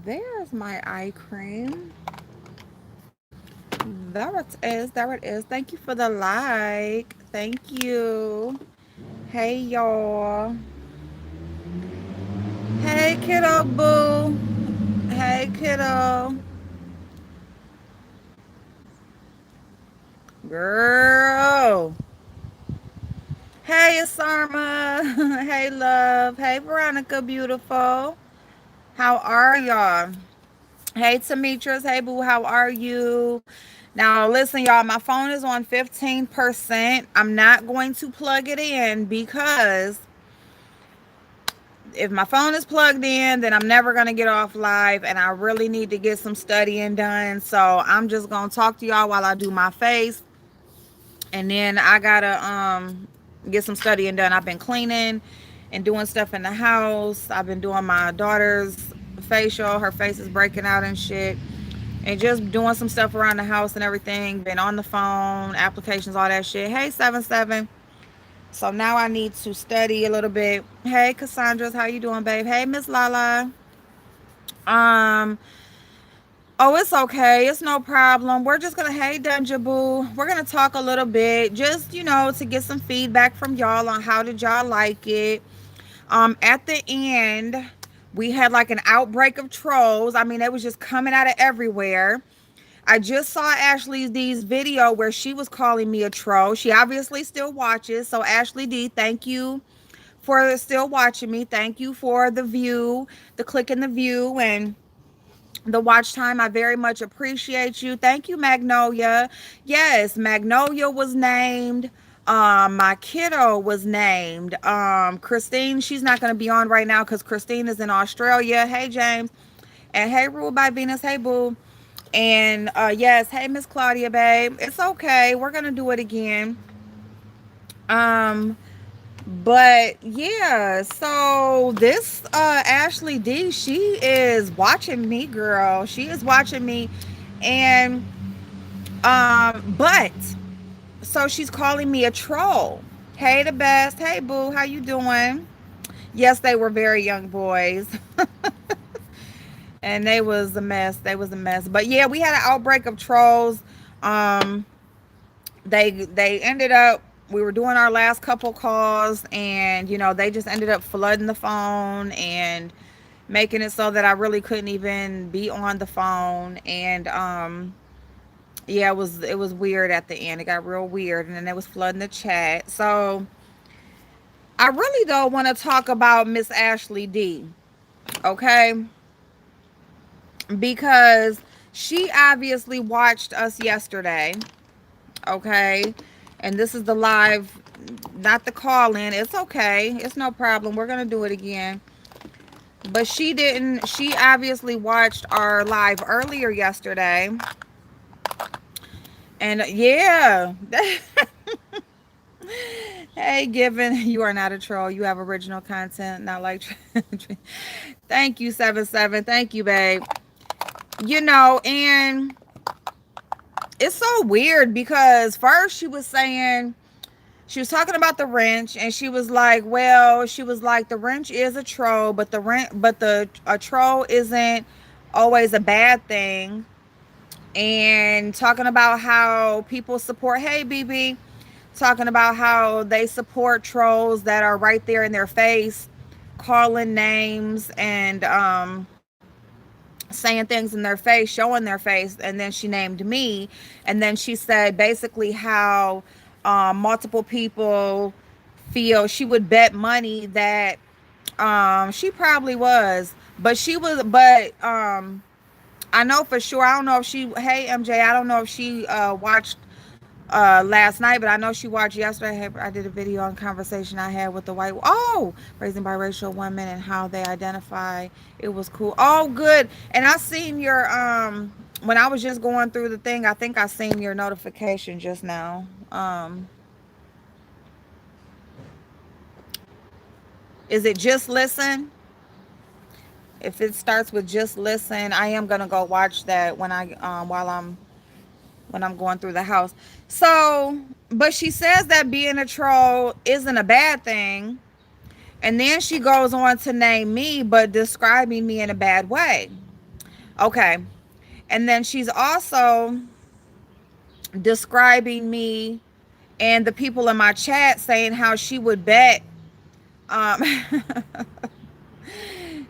There's my eye cream. There it is. There it is. Thank you for the like. Thank you. Hey, y'all. Hey, kiddo boo. Hey, kiddo. Girl. Hey, Asarma. Hey, love. Hey, Veronica, beautiful. How are y'all? Hey, Demetrius. Hey, boo. How are you? Now, listen, y'all. My phone is on 15%. I'm not going to plug it in because if my phone is plugged in, then I'm never going to get off live. And I really need to get some studying done. So I'm just going to talk to y'all while I do my face. And then I got to get some studying done. I've been cleaning and doing stuff in the house. I've been doing my daughter's facial. Her face is breaking out and shit. And just doing some stuff around the house and everything. Been on the phone, applications, all that shit. Hey, 7-7. So now I need to study a little bit. Hey, Cassandra's, how you doing, babe? Hey, Miss Lala. Um, oh, it's okay. It's no problem. We're just gonna, hey, Dunja Boo. We're gonna talk a little bit, just to get some feedback from y'all on how did y'all like it. At the end, we had like an outbreak of trolls. I mean, it was just coming out of everywhere. I just saw Ashley D's video where she was calling me a troll. She obviously still watches. So Ashley D, thank you for still watching me. Thank you for the view, the click in the view, and the watch time. I very much appreciate you. Thank you, Magnolia. Yes, Magnolia was named. My kiddo was named. Christine, she's not going to be on right now because Christine is in Australia. Hey, James. And hey, Rule by Venus. Hey, Boo. And yes, hey, Miss Claudia, babe. It's okay. We're going to do it again. Um, but yeah, so this Ashley D, she is watching me, girl. She is watching me. And but so she's calling me a troll. Hey, the best. Hey, boo, how you doing? Yes, they were very young boys. And they was a mess. They was a mess. But yeah, we had an outbreak of trolls. Um they ended up, we were doing our last couple calls, and they just ended up flooding the phone and making it so that I really couldn't even be on the phone. And yeah, it was weird at the end. It got real weird, and then it was flooding the chat. So I really don't want to talk about Miss Ashley D, okay? Because she obviously watched us yesterday, okay? And this is the live, not the call in. It's okay. It's no problem. We're going to do it again. But she didn't, she obviously watched our live earlier yesterday. And yeah. Hey, Given, you are not a troll. You have original content, not like. Thank you, 7-7. Thank you, babe. And it's so weird because first she was saying, she was talking about the wrench, and she was like, well, she was like, the wrench is a troll, but a troll isn't always a bad thing. And talking about how people support, hey, BB, talking about how they support trolls that are right there in their face, calling names and saying things in their face, showing their face. And then she named me, and then she said basically how multiple people feel she would bet money that she probably was, but I know for sure, I don't know if she, hey MJ, I don't know if she watched last night, but I know she watched yesterday. I did a video on conversation I had with the raising biracial women and how they identify. It was cool. Oh, good. And I seen your when I was just going through the thing, I think I seen your notification just now. Is it just listen? If it starts with just listen, I am gonna go watch that when I when I'm going through the house. So, but she says that being a troll isn't a bad thing. And then she goes on to name me, but describing me in a bad way. Okay. And then she's also describing me and the people in my chat, saying how she would bet um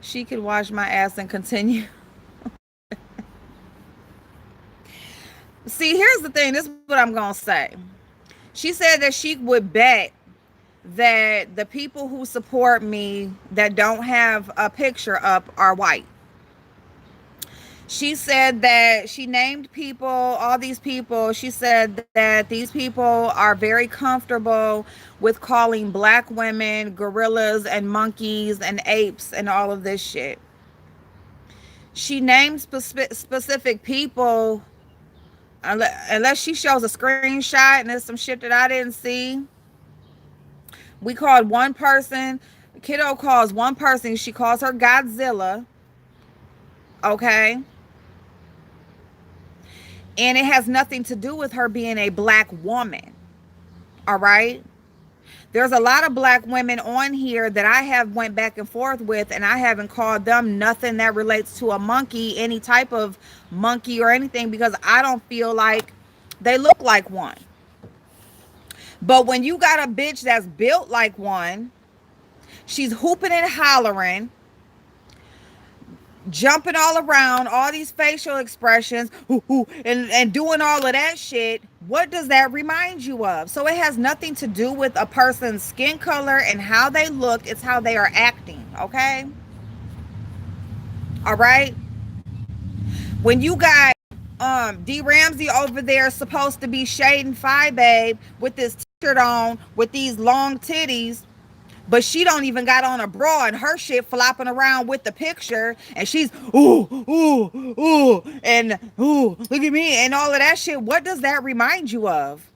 she could wash my ass and continue. See, here's the thing. This is what I'm gonna say. She said that she would bet that the people who support me that don't have a picture up are white. She said that she named people, all these people. She said that these people are very comfortable with calling black women gorillas and monkeys and apes and all of this shit. She named specific people, unless she shows a screenshot and there's some shit that I didn't see. We called one person, Kiddo calls one person, she calls her Godzilla, okay? And it has nothing to do with her being a black woman, all right? There's a lot of black women on here that I have went back and forth with, and I haven't called them nothing that relates to a monkey, any type of monkey or anything, because I don't feel like they look like one. But when you got a bitch that's built like one, she's hooping and hollering, jumping all around, all these facial expressions, and doing all of that shit. What does that remind you of? So it has nothing to do with a person's skin color and how they look. It's how they are acting, okay? All right? When you got D Ramsey over there supposed to be shading Phi Babe with this t-shirt on with these long titties, but she don't even got on a bra and her shit flopping around with the picture, and she's and look at me and all of that shit. What does that remind you of?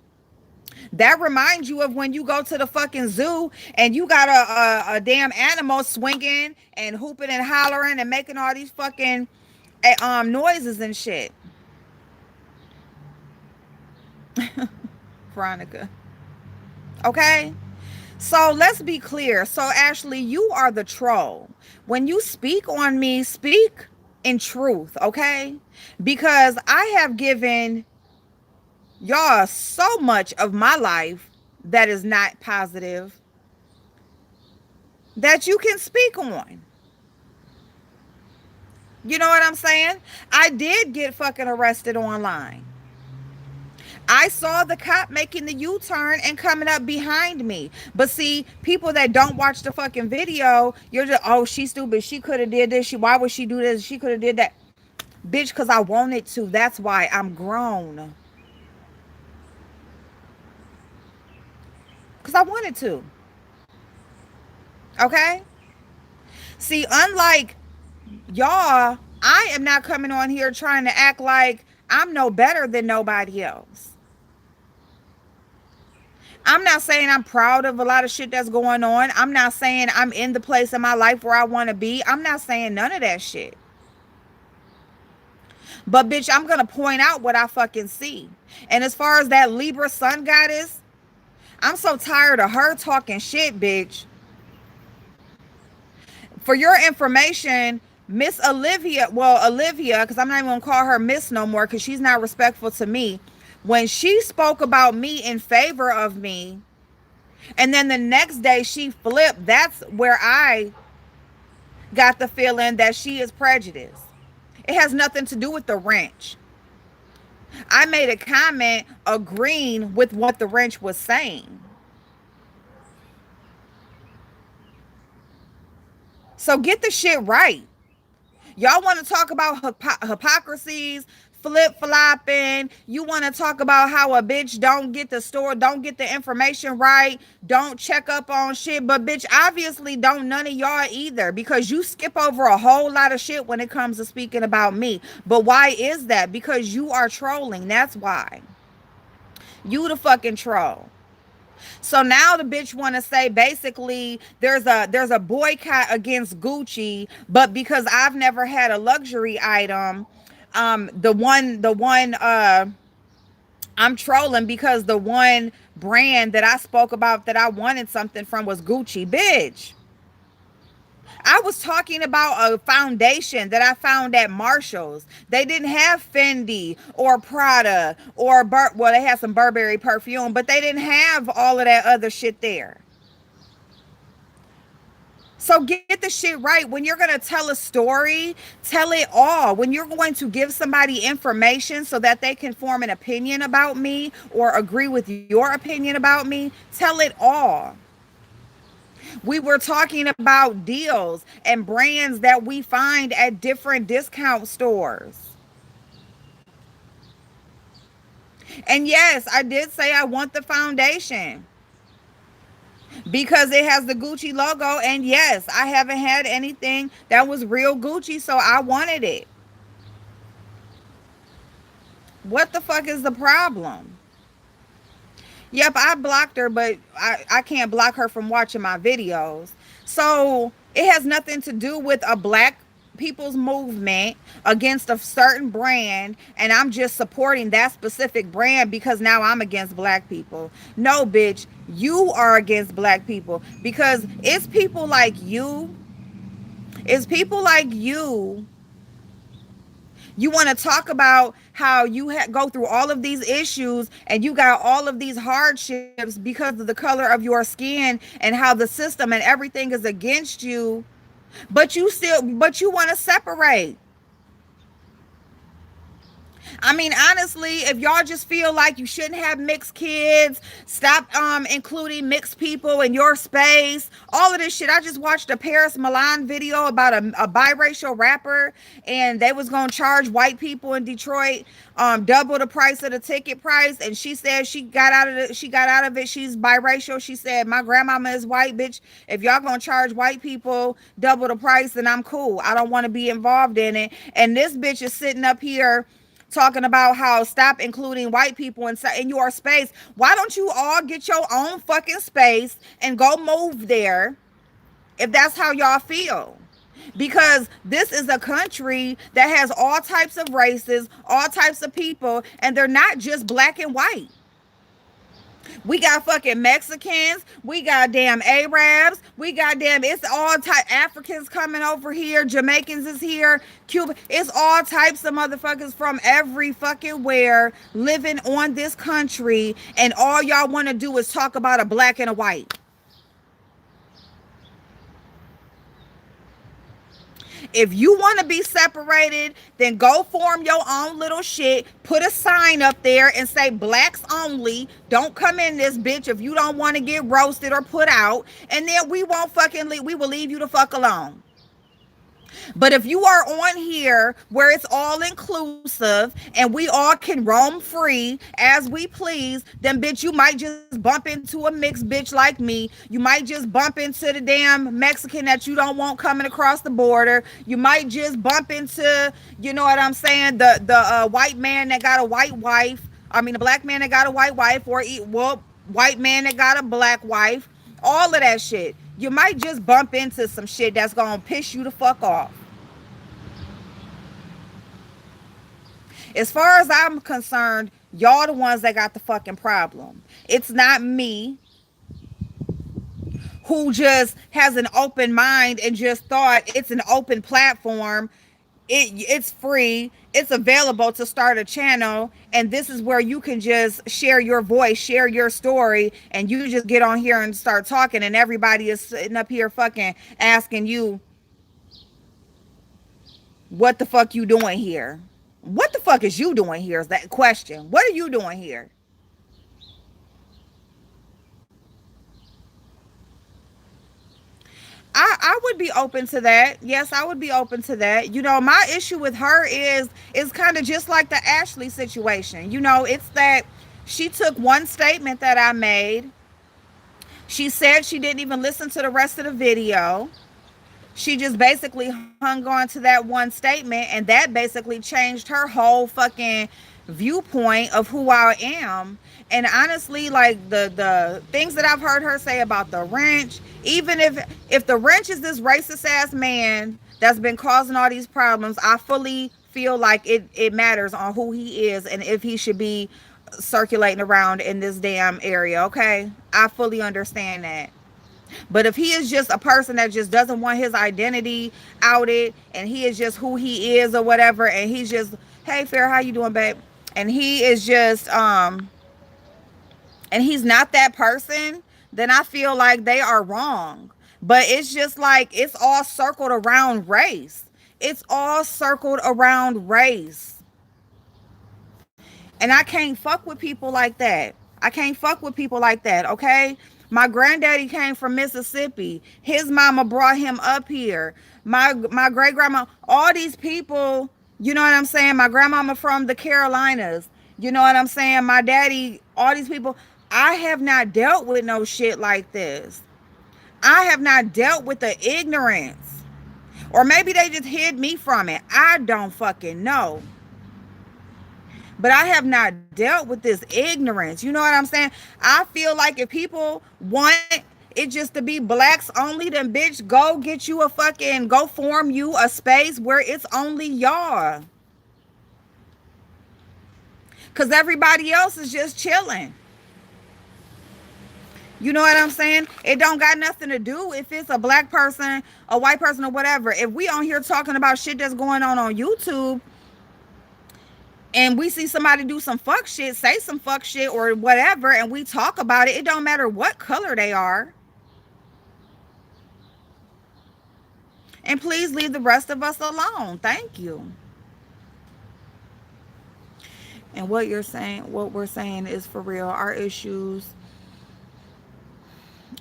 That reminds you of when you go to the fucking zoo and you got a damn animal swinging and hooping and hollering and making all these fucking noises and shit. Veronica. Okay? So let's be clear. So Ashley, you are the troll. When you speak on me, speak in truth, okay? Because I have given y'all so much of my life that is not positive that you can speak on. You know what I'm saying? I did get fucking arrested online. I saw the cop making the U-turn and coming up behind me. But see, people that don't watch the fucking video, you're just, oh, she's stupid. She could have did this. Why would she do this? She could have did that. Bitch, because I wanted to. That's why I'm grown. Because I wanted to. Okay? See, unlike y'all, I am not coming on here trying to act like I'm no better than nobody else. I'm not saying I'm proud of a lot of shit that's going on. I'm not saying I'm in the place in my life where I want to be. I'm not saying none of that shit. But bitch, I'm going to point out what I fucking see. And as far as that Libra sun goddess, I'm so tired of her talking shit, bitch. For your information, Miss Olivia, because I'm not even going to call her Miss no more because she's not respectful to me. When she spoke about me in favor of me, and then the next day she flipped, that's where I got the feeling that she is prejudiced. It has nothing to do with the wrench. I made a comment agreeing with what the wrench was saying. So get the shit right. Y'all want to talk about hypocrisies, flip-flopping. You want to talk about how a bitch don't get the information right, don't check up on shit. But bitch, obviously don't none of y'all either, because you skip over a whole lot of shit when it comes to speaking about me. But why is that? Because you are trolling. That's why. You the fucking troll. So now the bitch want to say basically there's a boycott against Gucci, but because I've never had a luxury item, the one I'm trolling because the one brand that I spoke about that I wanted something from was Gucci. Bitch, I was talking about a foundation that I found at Marshall's. They didn't have Fendi or Prada or well, they had some Burberry perfume, but they didn't have all of that other shit there. So get the shit right. When you're going to tell a story, tell it all. When you're going to give somebody information so that they can form an opinion about me or agree with your opinion about me, tell it all. We were talking about deals and brands that we find at different discount stores. And yes, I did say I want the foundation because it has the Gucci logo. And yes, I haven't had anything that was real Gucci, so I wanted it. What the fuck is the problem? Yep, I blocked her, but I can't block her from watching my videos. So it has nothing to do with a black people's movement against a certain brand, and I'm just supporting that specific brand because now I'm against black people. No, bitch, you are against black people because it's people like you. It's people like you want to talk about how you go through all of these issues and you got all of these hardships because of the color of your skin and how the system and everything is against you, but you want to separate. I mean, honestly, if y'all just feel like you shouldn't have mixed kids, stop including mixed people in your space, all of this shit. I just watched a Paris Milan video about a biracial rapper, and they was gonna charge white people in Detroit double the price of the ticket price. And she said she got out of it. She's biracial. She said, my grandmama is white, bitch. If y'all gonna charge white people double the price, then I'm cool. I don't want to be involved in it. And this bitch is sitting up here talking about how stop including white people in your space. Why don't you all get your own fucking space and go move there if that's how y'all feel? Because this is a country that has all types of races, all types of people, and they're not just black and white. We got fucking Mexicans. We got damn Arabs. We got damn, it's all type Africans coming over here. Jamaicans is here. Cuba. It's all types of motherfuckers from every fucking where living on this country. And all y'all want to do is talk about a black and a white. If you want to be separated, then go form your own little shit. Put a sign up there and say blacks only. Don't come in this bitch if you don't want to get roasted or put out. And then we won't fucking leave. We will leave you the fuck alone. But if you are on here where it's all inclusive and we all can roam free as we please, then bitch, you might just bump into a mixed bitch like me. You might just bump into the damn Mexican that you don't want coming across the border. You might just bump into, you know what I'm saying, the white man that got a white wife. I mean, a black man that got a white wife, or white man that got a black wife. All of that shit. You might just bump into some shit that's gonna piss you the fuck off. As far as I'm concerned, y'all the ones that got the fucking problem. It's not me who just has an open mind and just thought it's an open platform. It's free. It's available to start a channel, and this is where you can just share your voice, share your story, and you just get on here and start talking, and everybody is sitting up here fucking asking you, what the fuck you doing here? What the fuck is you doing here is that question. What are you doing here? I would be open to that. Yes, I would be open to that. You know, my issue with her is kind of just like the Ashley situation. You know, it's that she took one statement that I made. She said she didn't even listen to the rest of the video. She just basically hung on to that one statement, and that basically changed her whole fucking viewpoint of who I am. And honestly, like the things that I've heard her say about the wrench, even if the wrench is this racist ass man that's been causing all these problems, I fully feel like it matters on who he is and if he should be circulating around in this damn area. Okay, I fully understand that. But if he is just a person that just doesn't want his identity outed, and he is just who he is or whatever, and he's just, hey Fair, how you doing, babe? And he is just and he's not that person, then I feel like they are wrong. But it's just like it's all circled around race. It's all circled around race. And I can't fuck with people like that. I can't fuck with people like that, okay? My granddaddy came from Mississippi. His mama brought him up here. My great grandma, all these people, you know what I'm saying? My grandmama from the Carolinas. You know what I'm saying? My daddy, all these people. I have not dealt with no shit like this. I have not dealt with the ignorance. Or maybe they just hid me from it. I don't fucking know. But I have not dealt with this ignorance. You know what I'm saying? I feel like if people want it just to be blacks only, then bitch, go get you a fucking, go form you a space where it's only y'all. Because everybody else is just chilling. You know what I'm saying? It don't got nothing to do if it's a black person, a white person, or whatever. If we on here talking about shit that's going on YouTube, and we see somebody do some fuck shit, say some fuck shit or whatever, and we talk about it, it don't matter what color they are. And please leave the rest of us alone. Thank you. And what you're saying, what we're saying is for real. Our issues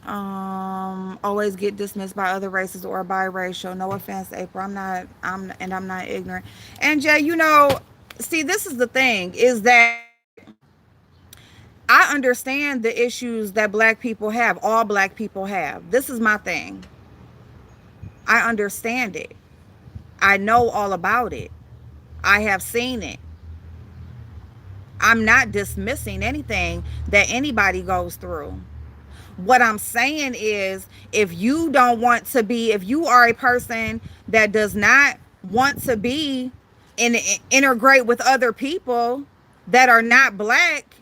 always get dismissed by other races or biracial. No offense, April. I'm not ignorant. And Jay, you know, see, this is the thing, is that I understand the issues that black people have, all black people have. This is my thing. I understand it. I know all about it. I have seen it. I'm not dismissing anything that anybody goes through. What I'm saying is, if you don't want to be, if you are a person that does not want to be integrate with other people that are not black,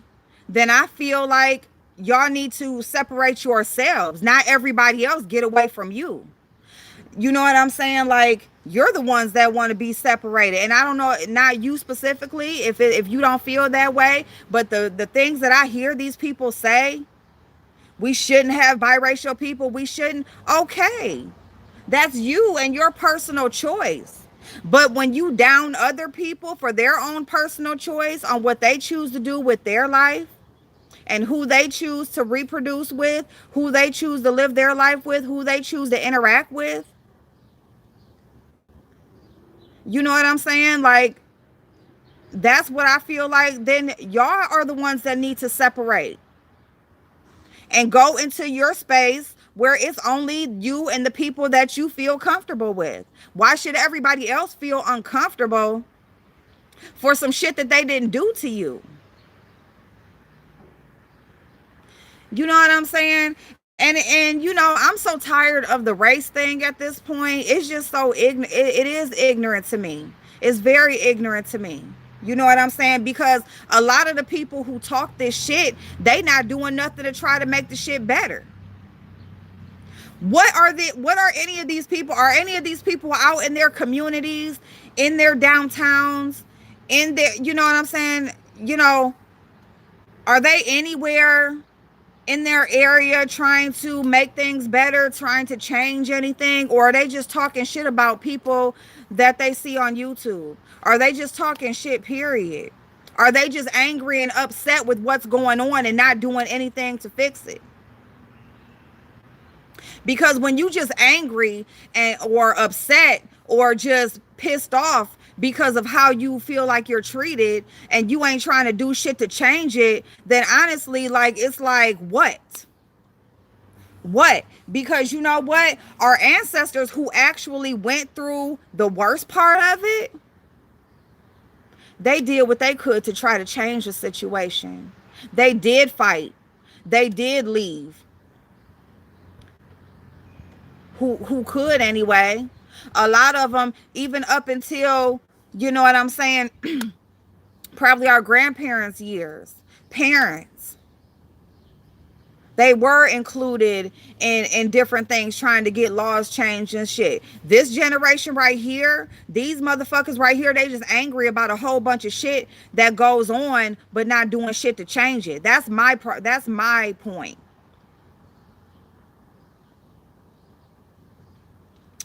then I feel like y'all need to separate yourselves. Not everybody else get away from you. You know what I'm saying? Like, you're the ones that want to be separated. And I don't know, not you specifically, if you don't feel that way, but the things that I hear these people say, we shouldn't have biracial people, we shouldn't. Okay, that's you and your personal choice. But when you down other people for their own personal choice on what they choose to do with their life, and who they choose to reproduce with, who they choose to live their life with, who they choose to interact with, you know what I'm saying? Like, that's what I feel like. Then y'all are the ones that need to separate and go into your space where it's only you and the people that you feel comfortable with. Why should everybody else feel uncomfortable for some shit that they didn't do to you? You know what I'm saying? And you know, I'm so tired of the race thing at this point. It's just so ignorant. It is ignorant to me. It's very ignorant to me. You know what I'm saying? Because a lot of the people who talk this shit, they not doing nothing to try to make the shit better. What are any of these people? Are any of these people out in their communities, in their downtowns, in their, you know what I'm saying? You know, are they anywhere in their area trying to make things better, trying to change anything? Or are they just talking shit about people that they see on YouTube? Are they just talking shit, period? Are they just angry and upset with what's going on and not doing anything to fix it? Because when you just angry and or upset or just pissed off because of how you feel like you're treated and you ain't trying to do shit to change it, then honestly, like, it's like, what? Because you know what? Our ancestors who actually went through the worst part of it, they did what they could to try to change the situation. They did fight. They did leave. Who could anyway. A lot of them, even up until, you know what I'm saying, probably our grandparents' years, parents, They were included in different things, trying to get laws changed and shit. This generation right here, these motherfuckers right here, they just angry about a whole bunch of shit that goes on, but not doing shit to change it. That's my point.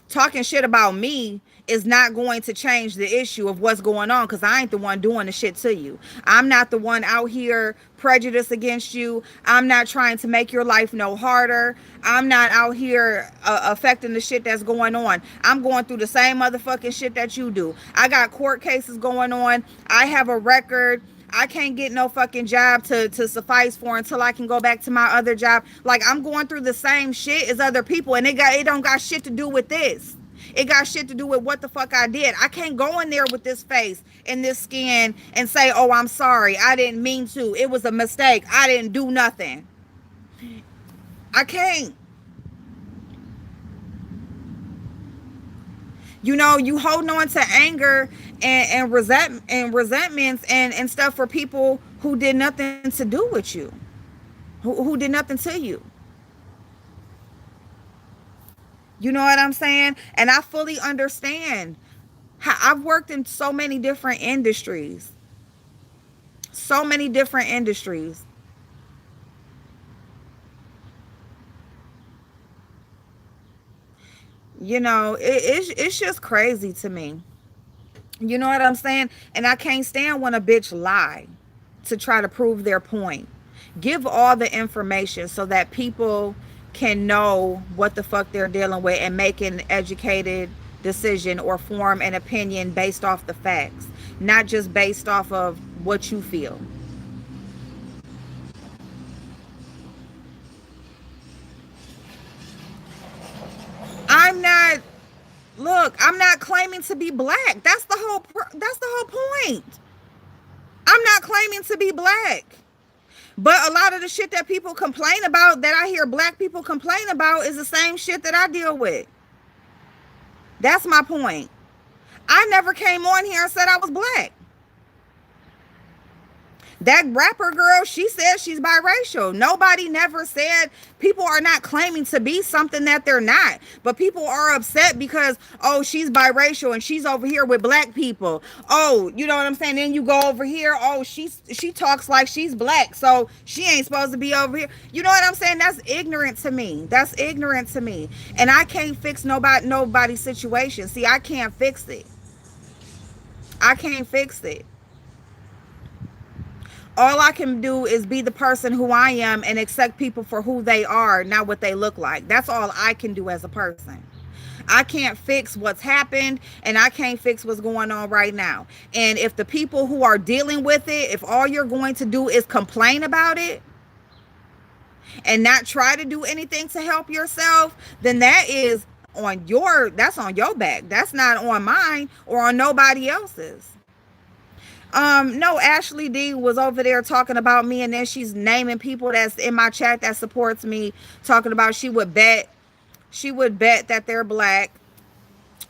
Talking shit about me is not going to change the issue of what's going on, because I ain't the one doing the shit to you. I'm not the one out here prejudiced against you. I'm not trying to make your life no harder. I'm not out here affecting the shit that's going on. I'm going through the same motherfucking shit that you do. I got court cases going on. I have a record. I can't get no fucking job to suffice for until I can go back to my other job. Like, I'm going through the same shit as other people, and it don't got shit to do with this. It got shit to do with what the fuck I did. I can't go in there with this face and this skin and say, oh, I'm sorry, I didn't mean to, it was a mistake, I didn't do nothing. I can't. You know, you holding on to anger and resentments and stuff for people who did nothing to do with you, who did nothing to you. You know what I'm saying? And I fully understand how I've worked in so many different industries. So many different industries. You know, it's just crazy to me. You know what I'm saying? And I can't stand when a bitch lie to try to prove their point. Give all the information so that people can know what the fuck they're dealing with and make an educated decision or form an opinion based off the facts, not just based off of what you feel. I'm not Look, I'm not claiming to be black. That's the whole point. I'm not claiming to be black. But a lot of the shit that people complain about, that I hear black people complain about, is the same shit that I deal with. That's my point. I never came on here and said I was black. That rapper girl, she said she's biracial. Nobody never said. People are not claiming to be something that they're not. But people are upset because, oh, she's biracial and she's over here with black people. Oh, you know what I'm saying? Then you go over here. Oh, she talks like she's black, so she ain't supposed to be over here. You know what I'm saying? That's ignorant to me. That's ignorant to me. And I can't fix nobody's situation. See, I can't fix it. I can't fix it. All I can do is be the person who I am and accept people for who they are, not what they look like. That's all I can do as a person. I can't fix what's happened, and I can't fix what's going on right now. And if the people who are dealing with it, if all you're going to do is complain about it and not try to do anything to help yourself, then that's on your back. That's not on mine or on nobody else's. No, Ashley D was over there talking about me, and then she's naming people that's in my chat that supports me, talking about she would bet that they're black.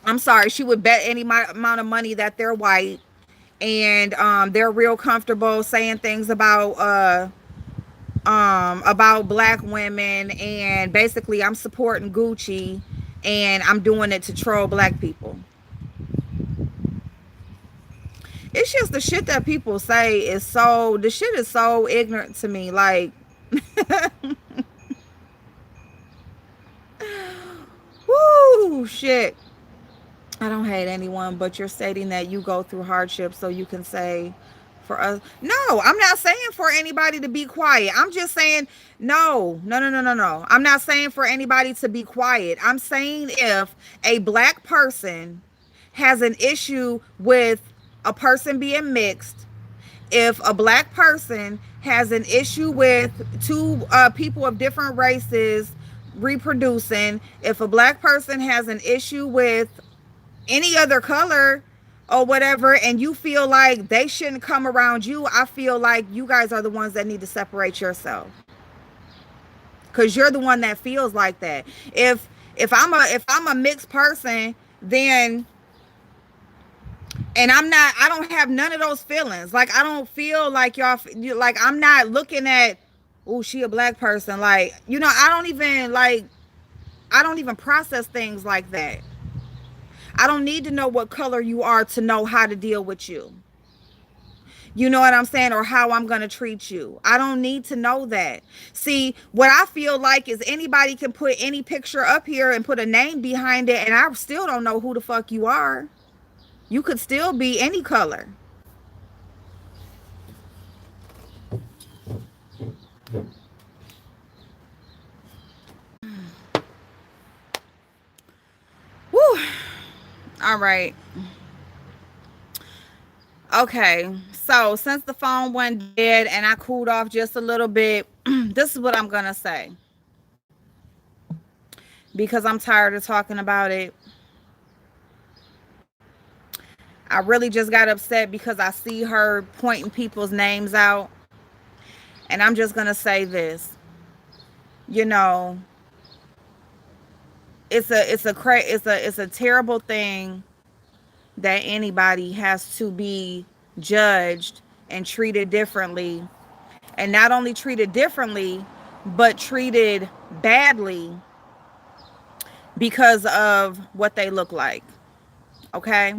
I'm sorry, she would bet any amount of money that they're white, and they're real comfortable saying things about black women, and basically I'm supporting Gucci and I'm doing it to troll black people. It's just the shit that people say the shit is so ignorant to me. Like, whoo, shit. I don't hate anyone, but you're stating that you go through hardship so you can say for us. No, I'm not saying for anybody to be quiet. I'm just saying, no, no, no, no, no, no. I'm not saying for anybody to be quiet. I'm saying if a black person has an issue with a person being mixed, if a black person has an issue with two people of different races reproducing, if a black person has an issue with any other color or whatever, and you feel like they shouldn't come around you, I feel like you guys are the ones that need to separate yourself, because you're the one that feels like that. If I'm a mixed person, then, and I don't have none of those feelings. Like, I don't feel like y'all, like, I'm not looking at oh, she a black person. Like, I don't even process things like that. I don't need to know what color you are to know how to deal with you. You know what I'm saying? Or how I'm going to treat you. I don't need to know that. See, what I feel like is anybody can put any picture up here and put a name behind it, and I still don't know who the fuck you are. You could still be any color. Woo. All right. Okay. So since the phone went dead and I cooled off just a little bit, this is what I'm going to say. Because I'm tired of talking about it. I really just got upset because I see her pointing people's names out. And I'm just going to say this. You know, it's a terrible thing that anybody has to be judged and treated differently, and not only treated differently but treated badly because of what they look like. Okay,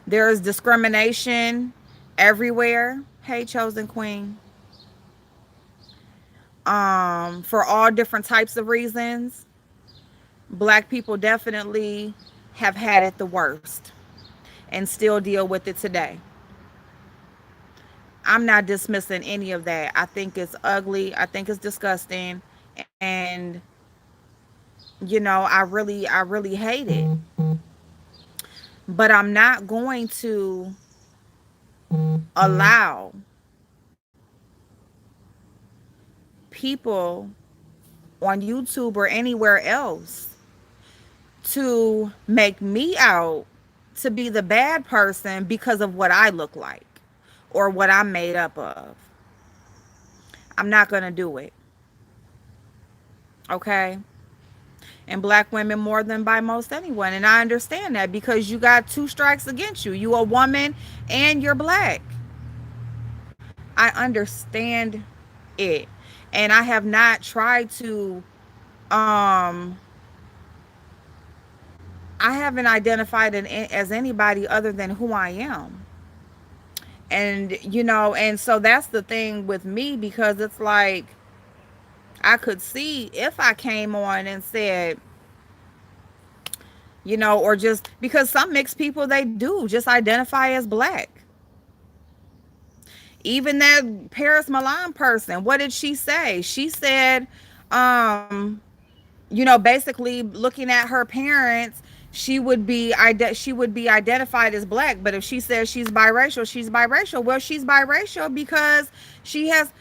there is discrimination everywhere. Hey, chosen queen. For all different types of reasons. Black people definitely have had it the worst and still deal with it today. I'm not dismissing any of that. I think it's ugly. I think it's disgusting. And I really hate it. But I'm not going to allow people on YouTube or anywhere else to make me out to be the bad person because of what I look like or what I'm made up of. I'm not going to do it. Okay? And black women more than by most anyone. And I understand that because you got two strikes against you. You a woman and you're black. I understand it. And I have not tried to I haven't identified as anybody other than who I am. And so that's the thing with me, because it's like I could see if I came on and said, or just because some mixed people, they do just identify as black. Even that Paris Milan person, what did she say? She said, basically looking at her parents, she would be identified as black. But if she says she's biracial, she's biracial. Well, she's biracial because she has.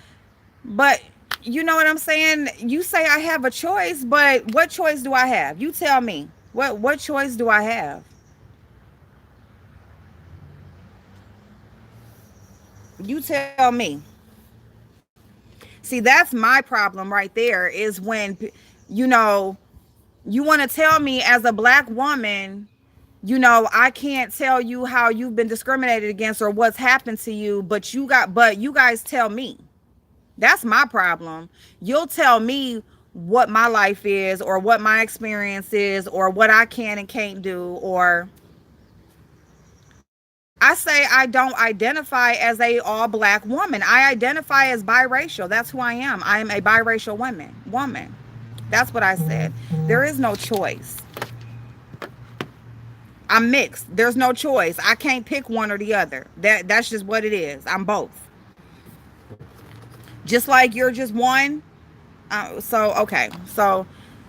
But you know what I'm saying? You say I have a choice, but what choice do I have? You tell me. What choice do I have? You tell me. See, that's my problem right there, is when, you know, you want to tell me as a black woman, I can't tell you how you've been discriminated against or what's happened to you, but you guys tell me. That's my problem. You'll tell me what my life is or what my experience is or what I can and can't do. Or I say I don't identify as a all black woman. I identify as biracial. That's who I am. I am a biracial woman. That's what I said. There is no choice. I'm mixed. There's no choice. I can't pick one or the other. That's just what it is. I'm both. Just like you're just one. Okay. So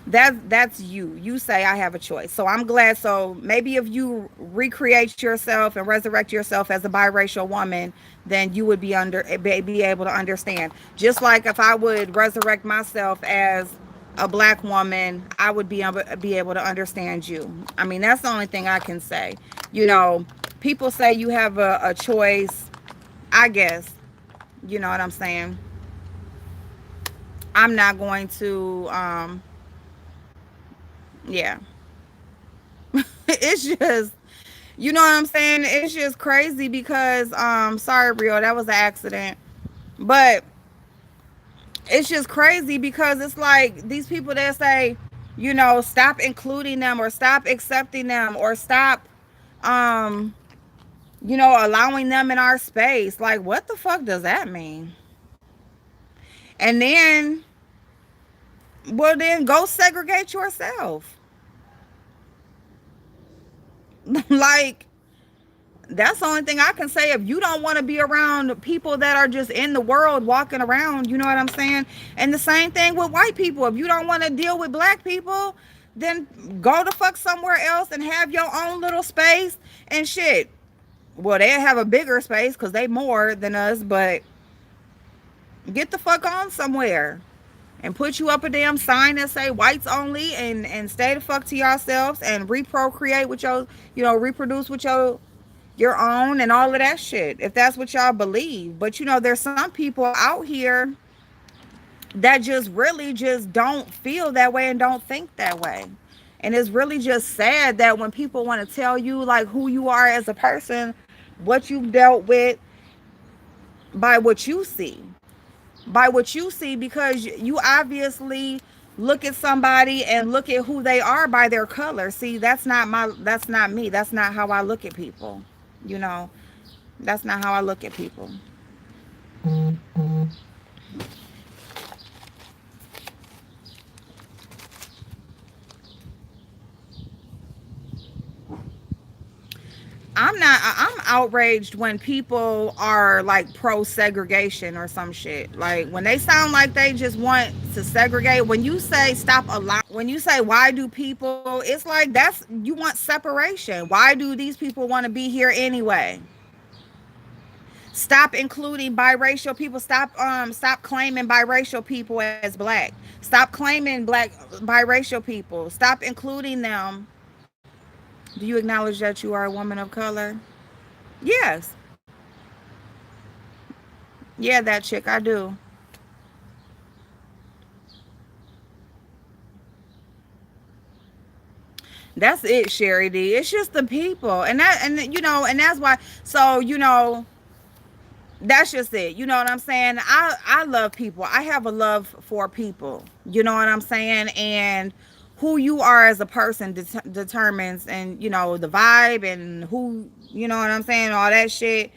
that's you say I have a choice. So I'm glad. So maybe if you recreate yourself and resurrect yourself as a biracial woman, then you would be able to understand. Just like if I would resurrect myself as a black woman, I would be able to understand you. I mean, that's the only thing I can say. People say you have a choice. I guess, you know what I'm saying? I'm not going to, yeah. It's just, you know what I'm saying? It's just crazy because, sorry, Rio, that was an accident. But it's just crazy because it's like these people that say, you know, stop including them or stop accepting them or stop, um, you know, allowing them in our space. Like, what the fuck does that mean? And then, well, then go segregate yourself. Like, that's the only thing I can say. If you don't want to be around people that are just in the world walking around, you know what I'm saying? And the same thing with white people. If you don't want to deal with black people, then go the fuck somewhere else and have your own little space and shit. Well, they have a bigger space because they more than us, but get the fuck on somewhere and put you up a damn sign that say whites only, and stay the fuck to yourselves and reprocreate with your, you know, reproduce with your own and all of that shit, if that's what y'all believe. But you know, there's some people out here that just really just don't feel that way and don't think that way. And it's really just sad that when people want to tell you like who you are as a person, what you've dealt with, by what you see, by what you see, because you obviously look at somebody and look at who they are by their color. See, that's not me. That's not how I look at people. You know, that's not how I look at people. I'm outraged when people are like pro segregation or some shit. Like when they sound like they just want to segregate. When you say stop allowing, when you say why do people, it's like that's, you want separation. Why do these people want to be here anyway? Stop including biracial people. Stop claiming biracial people as black. Stop claiming black biracial people. Stop including them. Do you acknowledge that you are a woman of color? Yes. Yeah, that chick, I do. That's it, Sherry D. It's just the people. And that, and you know, and that's why, so you know, that's just it. You know what I'm saying? I love people. I have a love for people. You know what I'm saying? And who you are as a person determines, and you know, the vibe and who, you know what I'm saying, all that shit.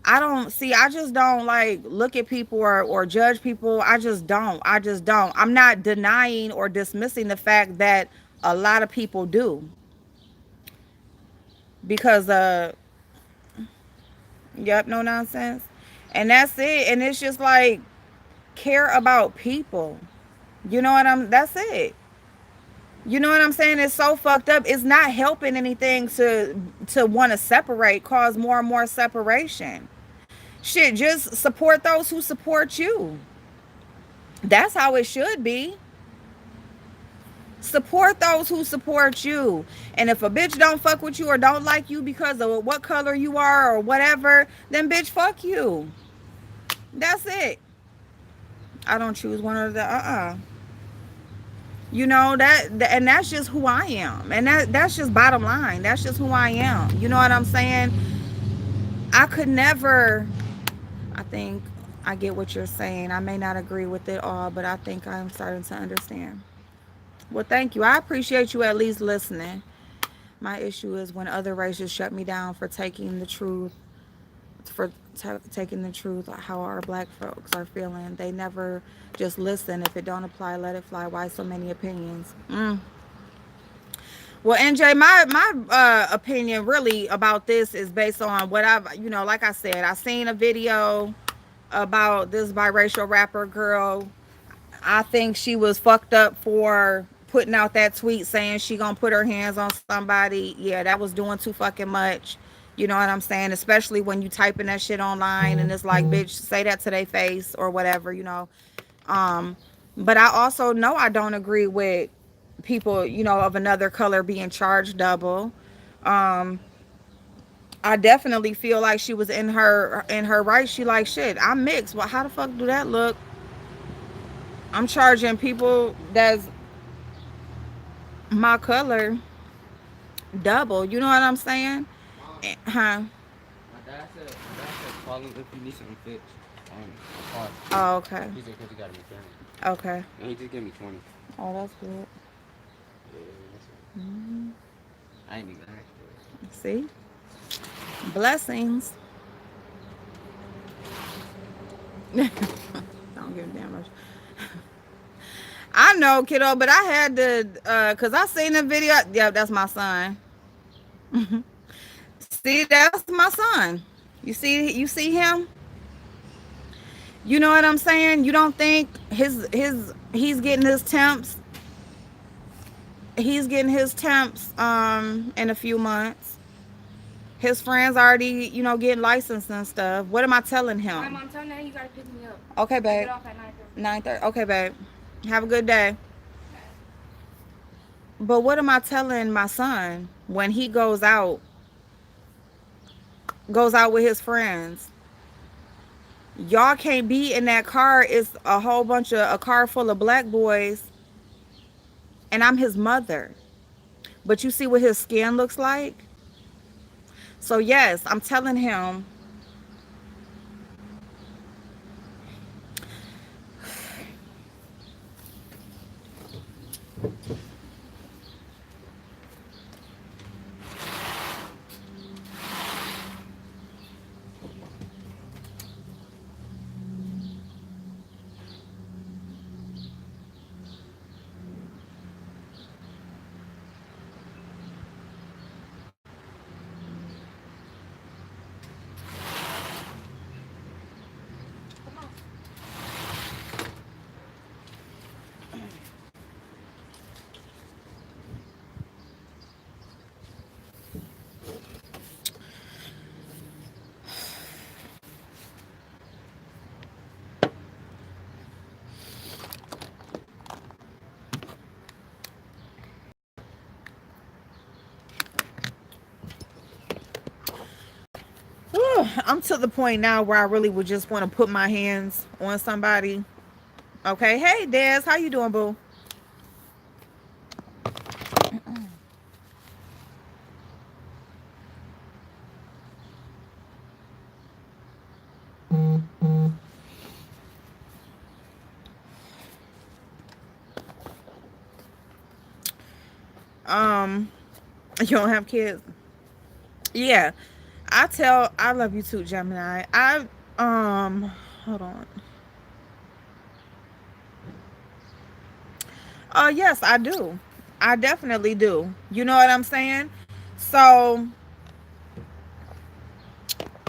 I don't see, I just don't like look at people or judge people. I just don't. I'm not denying or dismissing the fact that a lot of people do, because yep, no nonsense. And that's it. And it's just like, care about people. You know what I'm, that's it. You know what I'm saying? It's so fucked up. It's not helping anything to want to separate, cause more and more separation. Shit, just support those who support you. That's how it should be. Support those who support you. And if a bitch don't fuck with you or don't like you because of what color you are or whatever, then bitch, fuck you. That's it. I don't choose one or the You know that, and that's just who I am. And that's just bottom line. That's just who I am. You know what I'm saying? I could never, I think I get what you're saying. I may not agree with it all, but I think I'm starting to understand. Well, thank you. I appreciate you at least listening. My issue is when other races shut me down for taking the truth, taking the truth, how our black folks are feeling. They never just listen. If it don't apply, let it fly. Why so many opinions? Well, NJ, my opinion really about this is based on what I've, you know, like I said, I seen a video about this biracial rapper girl. I think she was fucked up for putting out that tweet saying she gonna put her hands on somebody. Yeah, that was doing too fucking much. You know what I'm saying? Especially when you typing that shit online and it's like, bitch, say that to their face or whatever, you know. Um, but I also know I don't agree with people, you know, of another color being charged double. Um, I definitely feel like she was in her right. She like, shit, I'm mixed. Well, how the fuck do that look? I'm charging people that's my color double. You know what I'm saying? Mom, Huh? my dad said call him if you need something fixed. on the car. Oh, okay. He said, because he got to be 30. Okay. And he just gave me 20. Oh, that's good. Yeah, that's it. Hmm. I ain't even asked for it. See? Blessings. Don't give a damn much. I know, kiddo, but I had to, cause I seen the video. Yeah, that's my son. See, that's my son. You see him? You know what I'm saying? You don't think he's getting his temps? He's getting his temps in a few months. His friends already, getting licensed and stuff. What am I telling Alright, him? mom, tell Nana you gotta pick me up. Okay, I get babe. off at 9:30. 9:30. Okay, babe. Have a good day. Okay. But what am I telling my son when he goes out with his friends? Y'all can't be in that car. It's a car full of black boys, and I'm his mother. But you see what his skin looks like? So yes, I'm telling him. Come on. I'm to the point now where I really would just want to put my hands on somebody. Okay, hey Des, how you doing, boo? Um, you don't have kids? Yeah, I love you too, Gemini. Hold on. Yes, I do. I definitely do. You know what I'm saying? So,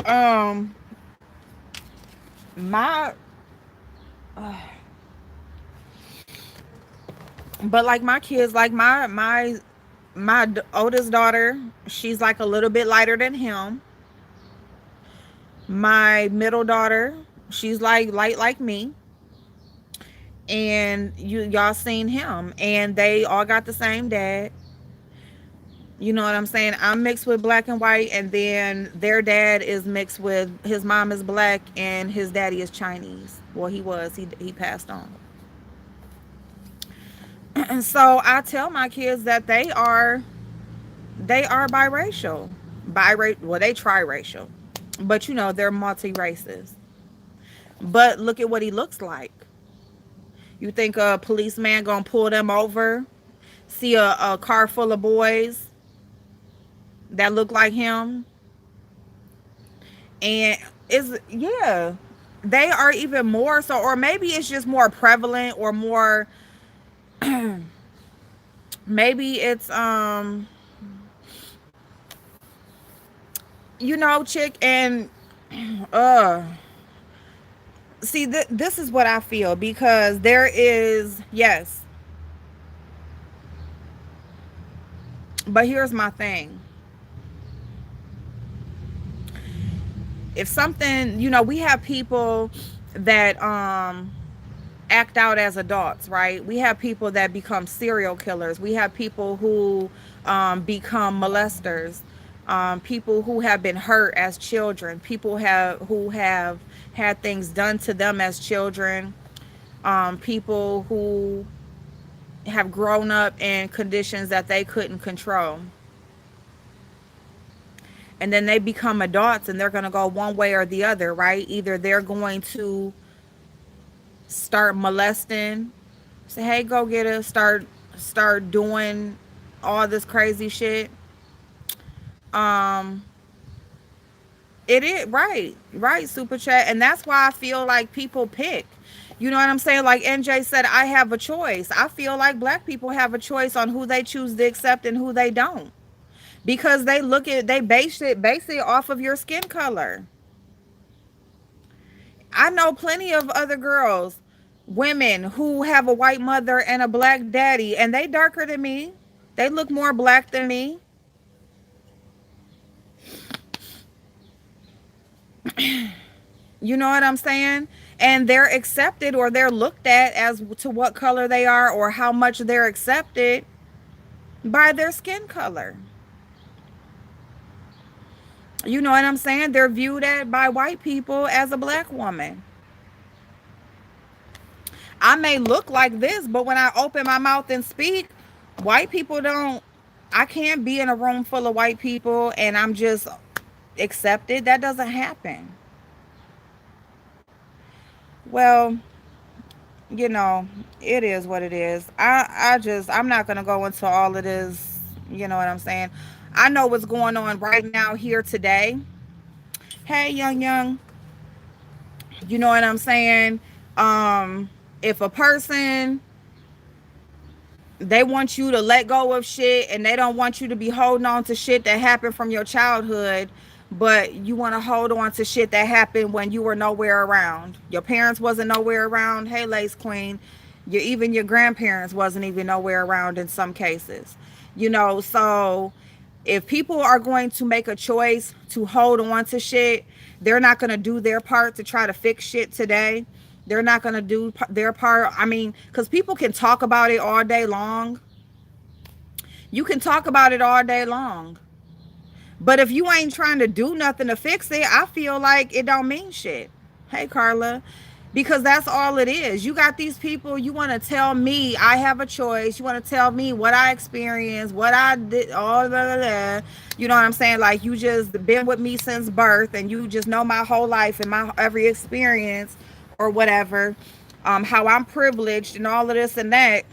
um, my, but like my kids, like my oldest daughter, she's like a little bit lighter than him. My middle daughter, she's like light like me. And y'all seen him, and they all got the same dad. You know what I'm saying? I'm mixed with black and white, and then their dad is mixed with, his mom is black and his daddy is Chinese. Well, he was. He passed on. And so I tell my kids that they are biracial. Well, they triracial. But they're multi races. But look at what he looks like. You think a policeman gonna pull them over, see a car full of boys that look like him, and is yeah, they are even more so, or maybe it's just more prevalent, or more, maybe it's chick, and uh see, this is what I feel, because there is, yes, but here's my thing. If something, we have people that act out as adults, right? We have people that become serial killers. We have people who become molesters. People who have been hurt as children. People who have had things done to them as children. People who have grown up in conditions that they couldn't control. And then they become adults and they're going to go one way or the other, right? Either they're going to start molesting, say, hey, go get it, start doing all this crazy shit. Um, it is right, super chat. And that's why I feel like people pick. You know what I'm saying? Like NJ said, I have a choice. I feel like black people have a choice on who they choose to accept and who they don't. Because they base it off of your skin color. I know plenty of other girls, women who have a white mother and a black daddy, and they darker than me. They look more black than me. You know what I'm saying? And they're accepted or they're looked at as to what color they are or how much they're accepted by their skin color. You know what I'm saying? They're viewed at by white people as a black woman. I may look like this, but when I open my mouth and speak, white people don't. I can't be in a room full of white people and I'm just accepted. That doesn't happen. Well, you know, it is what it is. I'm not gonna go into all of this. You know what I'm saying? I know what's going on right now here today. Hey, young, you know what I'm saying? Um, if a person, they want you to let go of shit and they don't want you to be holding on to shit that happened from your childhood, but you want to hold on to shit that happened when you were nowhere around. Your parents wasn't nowhere around. Hey, Lace Queen. Even your grandparents wasn't even nowhere around in some cases. You know, so if people are going to make a choice to hold on to shit, they're not going to do their part to try to fix shit today. They're not going to do their part. I mean, because people can talk about it all day long. You can talk about it all day long. But if you ain't trying to do nothing to fix it, I feel like it don't mean shit. Hey, Carla. Because that's all it is. You got these people, you want to tell me I have a choice. You want to tell me what I experienced, what I did, all that. You know what I'm saying? Like, you just been with me since birth and you just know my whole life and my every experience or whatever. How I'm privileged and all of this and that.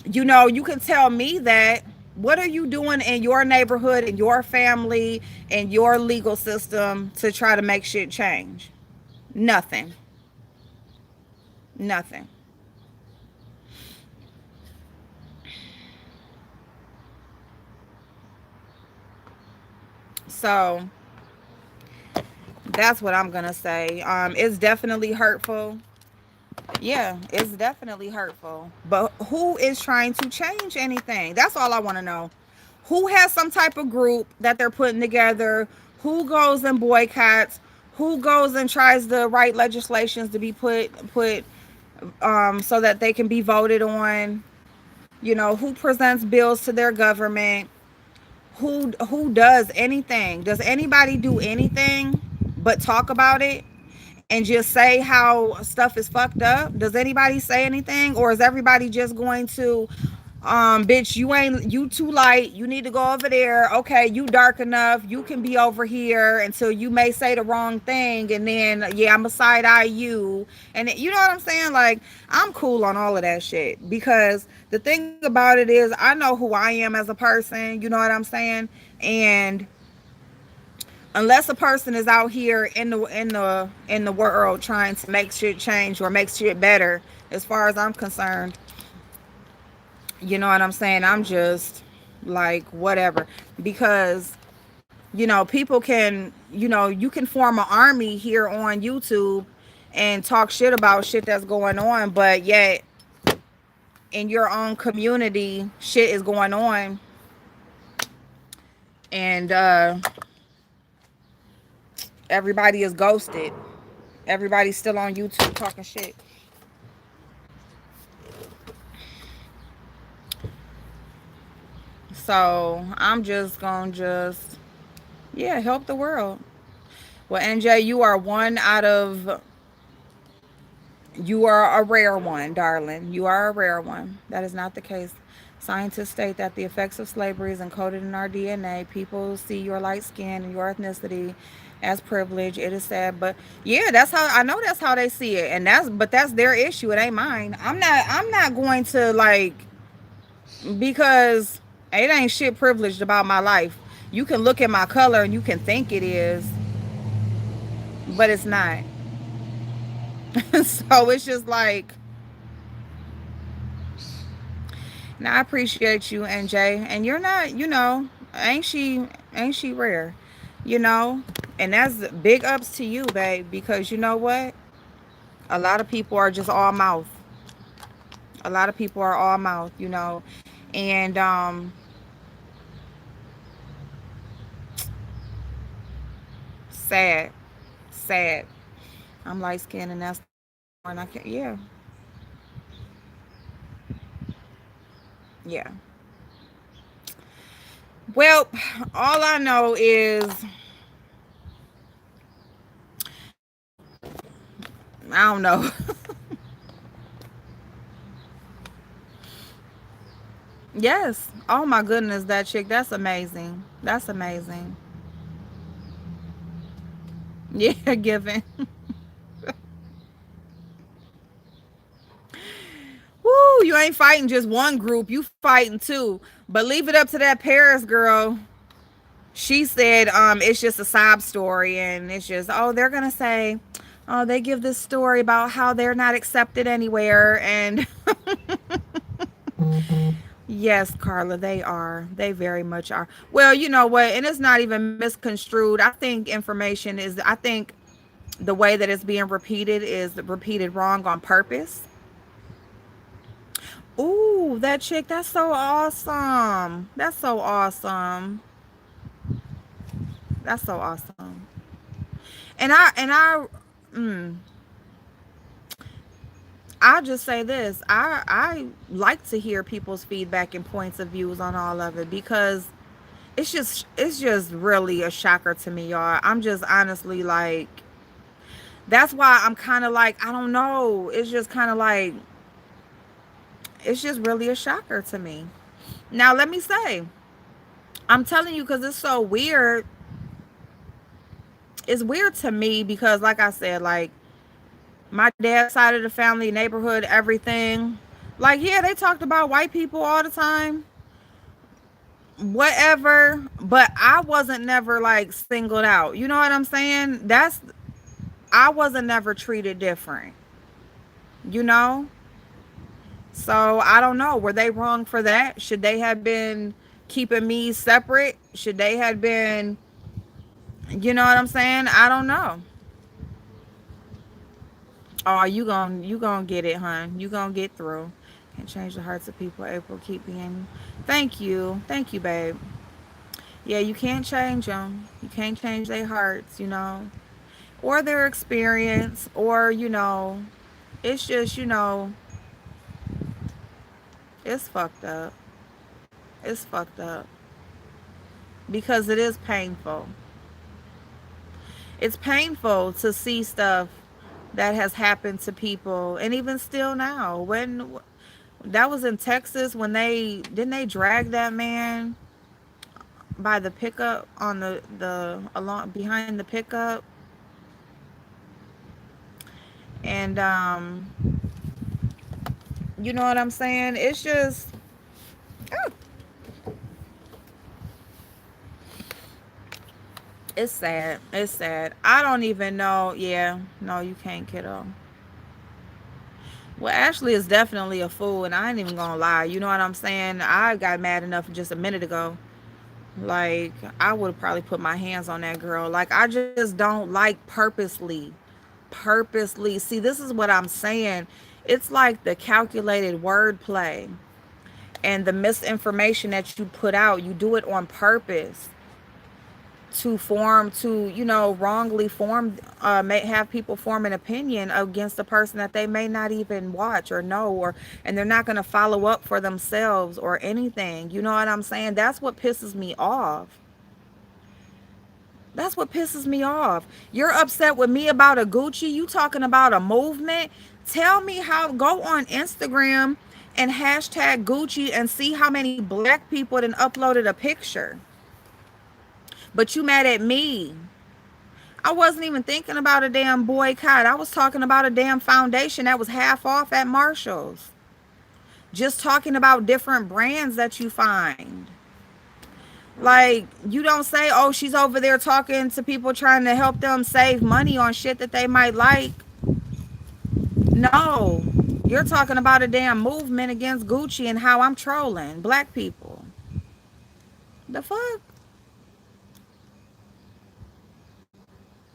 You know, you can tell me that. What are you doing in your neighborhood, in your family, in your legal system to try to make shit change? Nothing. Nothing. So that's what I'm gonna say. It's definitely hurtful. Yeah, it's definitely hurtful. But who is trying to change anything? That's all I want to know. Who has some type of group that they're putting together? Who goes and boycotts? Who goes and tries to write legislations to be put so that they can be voted on? You know, who presents bills to their government? Who does anything? Does anybody do anything but talk about it and just say how stuff is fucked up? Does anybody say anything, or is everybody just going to bitch, you too light, you need to go over there. Okay, you dark enough, you can be over here until you may say the wrong thing, and then yeah, I'm a side eye you. And you know what I'm saying? Like, I'm cool on all of that shit, because the thing about it is I know who I am as a person. You know what I'm saying? And unless a person is out here in the world trying to make shit change or make shit better, as far as I'm concerned, you know what I'm saying, I'm just like whatever. Because people can, you can form an army here on YouTube and talk shit about shit that's going on, but yet in your own community shit is going on, and everybody is ghosted. Everybody's still on YouTube talking shit. So I'm just gonna yeah, help the world. Well, NJ, you are a rare one, darling. You are a rare one. That is not the case. Scientists state that the effects of slavery is encoded in our DNA. People see your light skin and your ethnicity as privilege. It is sad, but yeah, that's how I know that's how they see it, and that's their issue. It ain't mine. I'm not going to like because it ain't shit privileged about my life. You can look at my color and you can think it is, but it's not. So it's just like, now I appreciate you, NJ, and you're not, ain't she rare, you know, and that's big ups to you, babe, because you know what? A lot of people are just all mouth. A lot of people are all mouth, and sad, sad. I'm light skinned and that's and I can't. Yeah, yeah. Well, all I know is I don't know. Yes. Oh my goodness, that chick. That's amazing. That's amazing. Yeah, given. Woo, you ain't fighting just one group. You fighting two. But leave it up to that Paris girl. She said it's just a sob story and it's just, oh, they're gonna say, oh, they give this story about how they're not accepted anywhere and yes, Carla, they are. They very much are. Well, you know what? And it's not even misconstrued. I think I think the way that it's being repeated is repeated wrong on purpose. Ooh, that chick, that's so awesome. That's so awesome. That's so awesome. And mm, I'll just say this. I like to hear people's feedback and points of views on all of it because it's just really a shocker to me, y'all. I'm just honestly like, that's why I'm kind of like, I don't know. It's just kind of like, it's just really a shocker to me. Now, let me say, I'm telling you because it's so weird. It's weird to me because, like I said, like my dad's side of the family, neighborhood, everything. Like, yeah, they talked about white people all the time, whatever. But I wasn't never like singled out. You know what I'm saying? I wasn't never treated different, you know? So I don't know. Were they wrong for that? Should they have been keeping me separate? Should they have been, you know what I'm saying? I don't know. Oh, you gonna get it, hon. You gonna get through. Can't change the hearts of people. April, keep being. Thank you, babe. Yeah, you can't change them. You can't change their hearts, or their experience, or it's just it's fucked up. It's fucked up because it is painful. It's painful to see stuff that has happened to people, and even still now. When that was in Texas, when they drag that man by the pickup on the along behind the pickup, and you know what I'm saying? It's just, oh, it's sad. It's sad. I don't even know. Yeah, no, you can't, kiddo. Well, Ashley is definitely a fool, and I ain't even gonna lie. You know what I'm saying? I got mad enough just a minute ago. Like, I would have probably put my hands on that girl. Like, I just don't like purposely. Purposely. See, this is what I'm saying. It's like the calculated wordplay and the misinformation that you put out. You do it on purpose to wrongly form, may have people form an opinion against a person that they may not even watch or know, and they're not going to follow up for themselves or anything. You know what I'm saying? That's what pisses me off. That's what pisses me off. You're upset with me about a Gucci. You talking about a movement. Tell me how. Go on Instagram and hashtag Gucci and see how many black people then uploaded a picture. But you mad at me. I wasn't even thinking about a damn boycott. I was talking about a damn foundation that was half off at Marshall's. Just talking about different brands that you find. Like, you don't say, oh, she's over there talking to people trying to help them save money on shit that they might like. No. You're talking about a damn movement against Gucci and how I'm trolling black people. The fuck?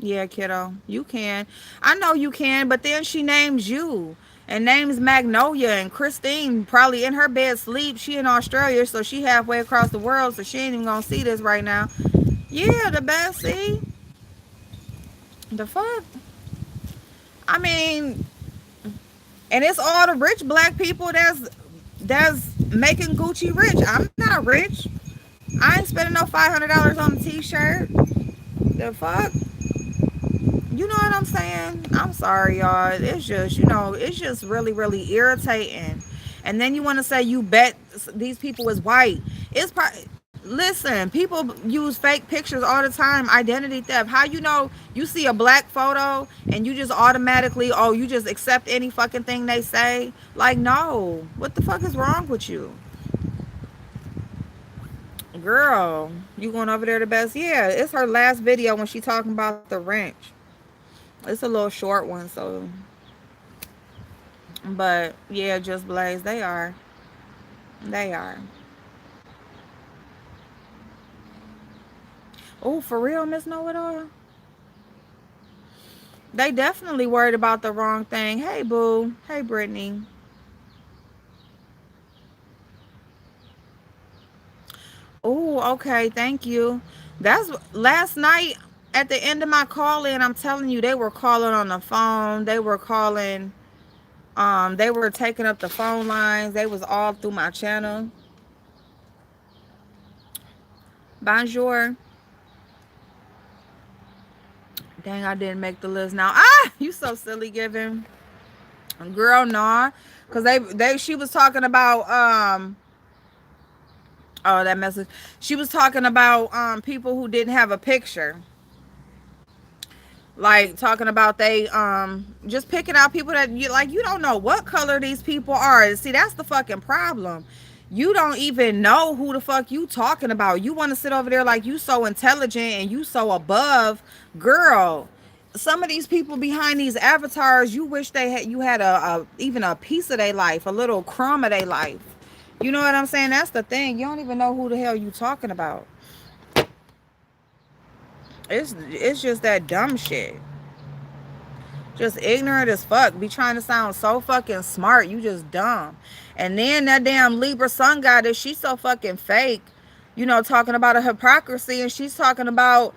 Yeah, kiddo, you can. I know you can, but then she names you and names Magnolia and Christine probably in her bed sleep. She in Australia, so she halfway across the world, so she ain't even gonna see this right now. Yeah, the best. See, the fuck. I mean, and it's all the rich black people that's making Gucci rich. I'm not rich. I ain't spending no $500 on a t-shirt. The fuck. You know what I'm saying? I'm sorry, y'all. It's just, it's just really, really irritating. And then you want to say you bet these people is white. It's probably, listen, people use fake pictures all the time. Identity theft. How you see a black photo and you just automatically, oh, you just accept any fucking thing they say? Like, no. What the fuck is wrong with you? Girl, you going over there the best? Yeah, it's her last video when she talking about the wrench. It's a little short one, so. But yeah, just Blaze. They are. They are. Oh, for real, Miss Know It All. They definitely worried about the wrong thing. Hey, boo. Hey, Brittany. Oh, okay. Thank you. That's last night at the end of my call in. I'm telling you, they were calling on the phone. They were calling. They were taking up the phone lines. They was all through my channel. Bonjour. Dang, I didn't make the list now. Ah, you so silly, Giving. Girl, nah. Cause she was talking about oh, that message. She was talking about people who didn't have a picture. Like talking about they just picking out people that you don't know what color these people are. See, that's the fucking problem. You don't even know who the fuck you talking about. You want to sit over there like you so intelligent and you so above. Girl, some of these people behind these avatars, you wish you had a even a piece of their life, a little crumb of their life. You know what I'm saying? That's the thing. You don't even know who the hell you talking about. It's just that dumb shit. Just ignorant as fuck. Be trying to sound so fucking smart. You just dumb. And then that damn Libra sun goddess, she's so fucking fake. Talking about a hypocrisy, and she's talking about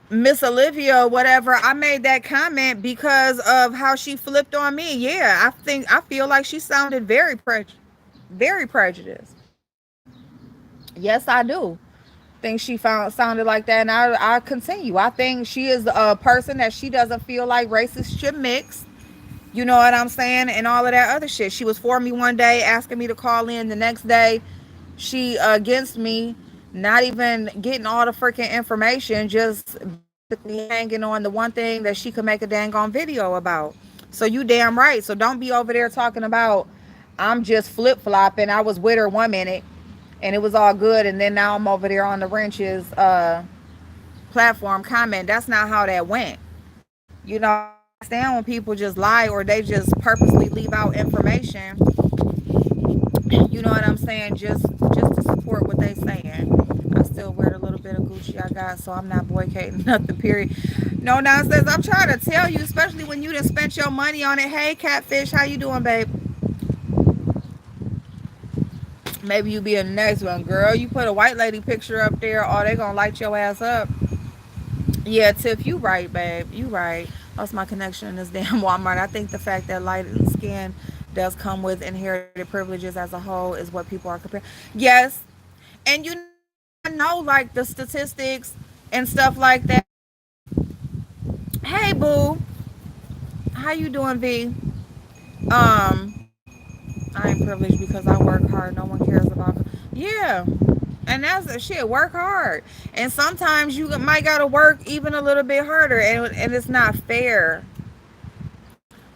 Miss Olivia or whatever. I made that comment because of how she flipped on me. Yeah, I feel like she sounded very prejudiced. Yes, I do think she sounded like that, and I continue. I think she is a person that she doesn't feel like races should mix. You know what I'm saying? And all of that other shit. She was for me one day, asking me to call in. The next day, she against me, not even getting all the freaking information, just basically hanging on the one thing that she could make a dang on video about. So you damn right. So don't be over there talking about I'm just flip flopping. I was with her 1 minute and it was all good, and then now I'm over there on the wrenches platform comment. That's not how that went. I understand when people just lie or they just purposely leave out information. You know what I'm saying? Just to support what they saying. I still wear the little bit of Gucci I got, so I'm not boycotting nothing, period. No nonsense. I'm trying to tell you, especially when you done spent your money on it. Hey, Catfish, how you doing, babe? Maybe you be in the next one, girl. You put a white lady picture up there, oh, they gonna light your ass up. Yeah, Tiff, you right, babe. You right. Lost my connection in this damn Walmart. I think the fact that light skin does come with inherited privileges as a whole is what people are comparing. Yes. And know like the statistics and stuff like that. Hey, boo. How you doing, V? I ain't privileged because I work hard. No one cares about me. Yeah. And that's the shit. Work hard. And sometimes you might gotta work even a little bit harder, and it's not fair.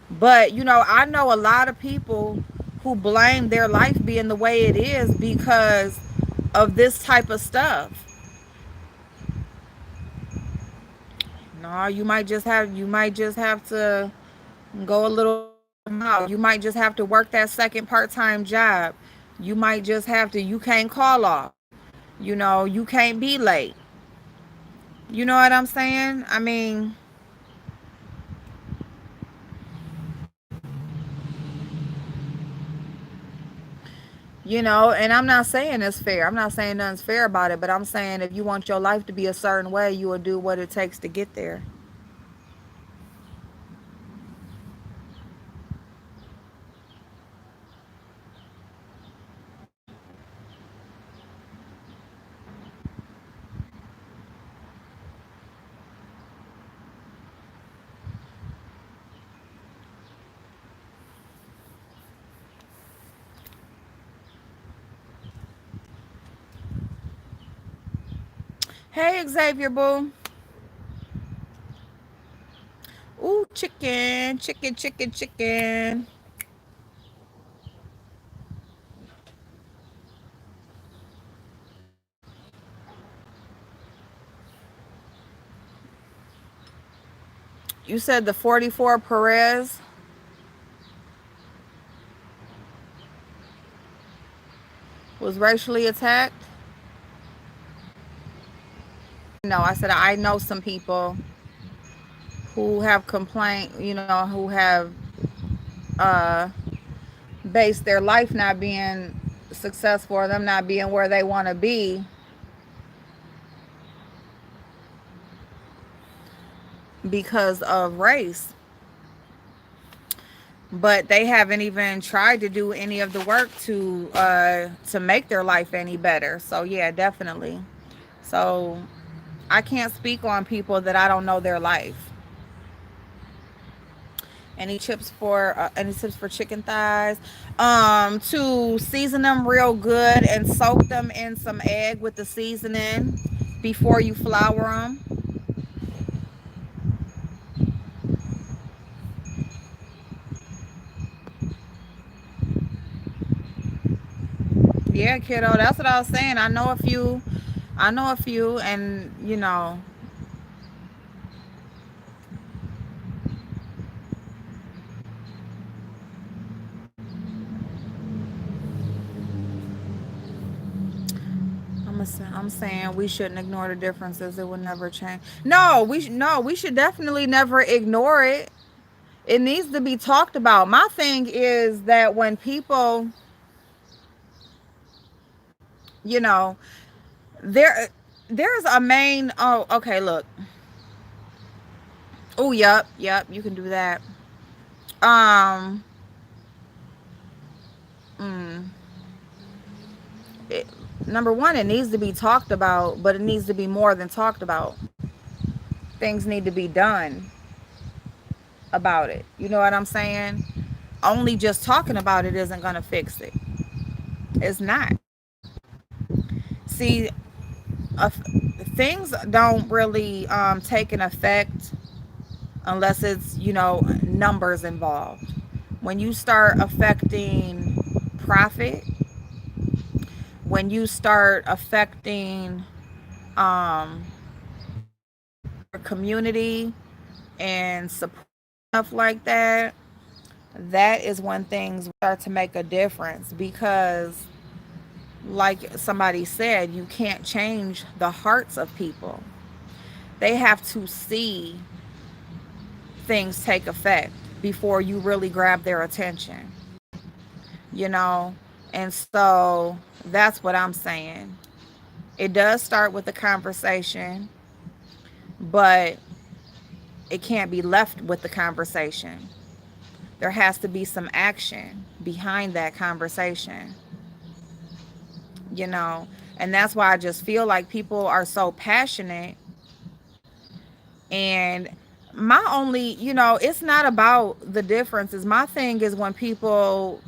But I know a lot of people who blame their life being the way it is because of this type of stuff. No, you might just have to go a little extra mile. You might just have to work that second part-time job. You might just have to, you can't call off. You can't be late. You know what I'm saying? I mean, and I'm not saying it's fair. I'm not saying nothing's fair about it, but I'm saying if you want your life to be a certain way, you will do what it takes to get there. Hey, Xavier Boo. Ooh, chicken, chicken, chicken, chicken. You said the 44 Perez was racially attacked? No, I said I know some people who have complained, who have uh, based their life not being successful or them not being where they want to be because of race. But they haven't even tried to do any of the work to make their life any better. So yeah, definitely. So I can't speak on people that I don't know their life. Any tips for chicken thighs? To season them real good and soak them in some egg with the seasoning before you flour them. Yeah, kiddo, that's what I was saying. I know a few. I know a few, and I'm saying we shouldn't ignore the differences. It will never change. No, we should definitely never ignore it. It needs to be talked about. My thing is that when people, you know, there there's a main. Oh, okay, look. Oh, yep, you can do that. Um, mm, it, Number one, it needs to be talked about, but it needs to be more than talked about. Things need to be done about it. You know what I'm saying? Only just talking about it isn't going to fix it. It's not. See, uh, things don't really take an effect unless it's, numbers involved. When you start affecting profit, when you start affecting um, your community and support, stuff like that, that is when things start to make a difference because, like somebody said, you can't change the hearts of people. They have to see things take effect before you really grab their attention, you know? And so that's what I'm saying. It does start with a conversation, but it can't be left with the conversation. There has to be some action behind that conversation, you know? And that's why I just feel like people are so passionate. And it's not about the differences. My thing is when people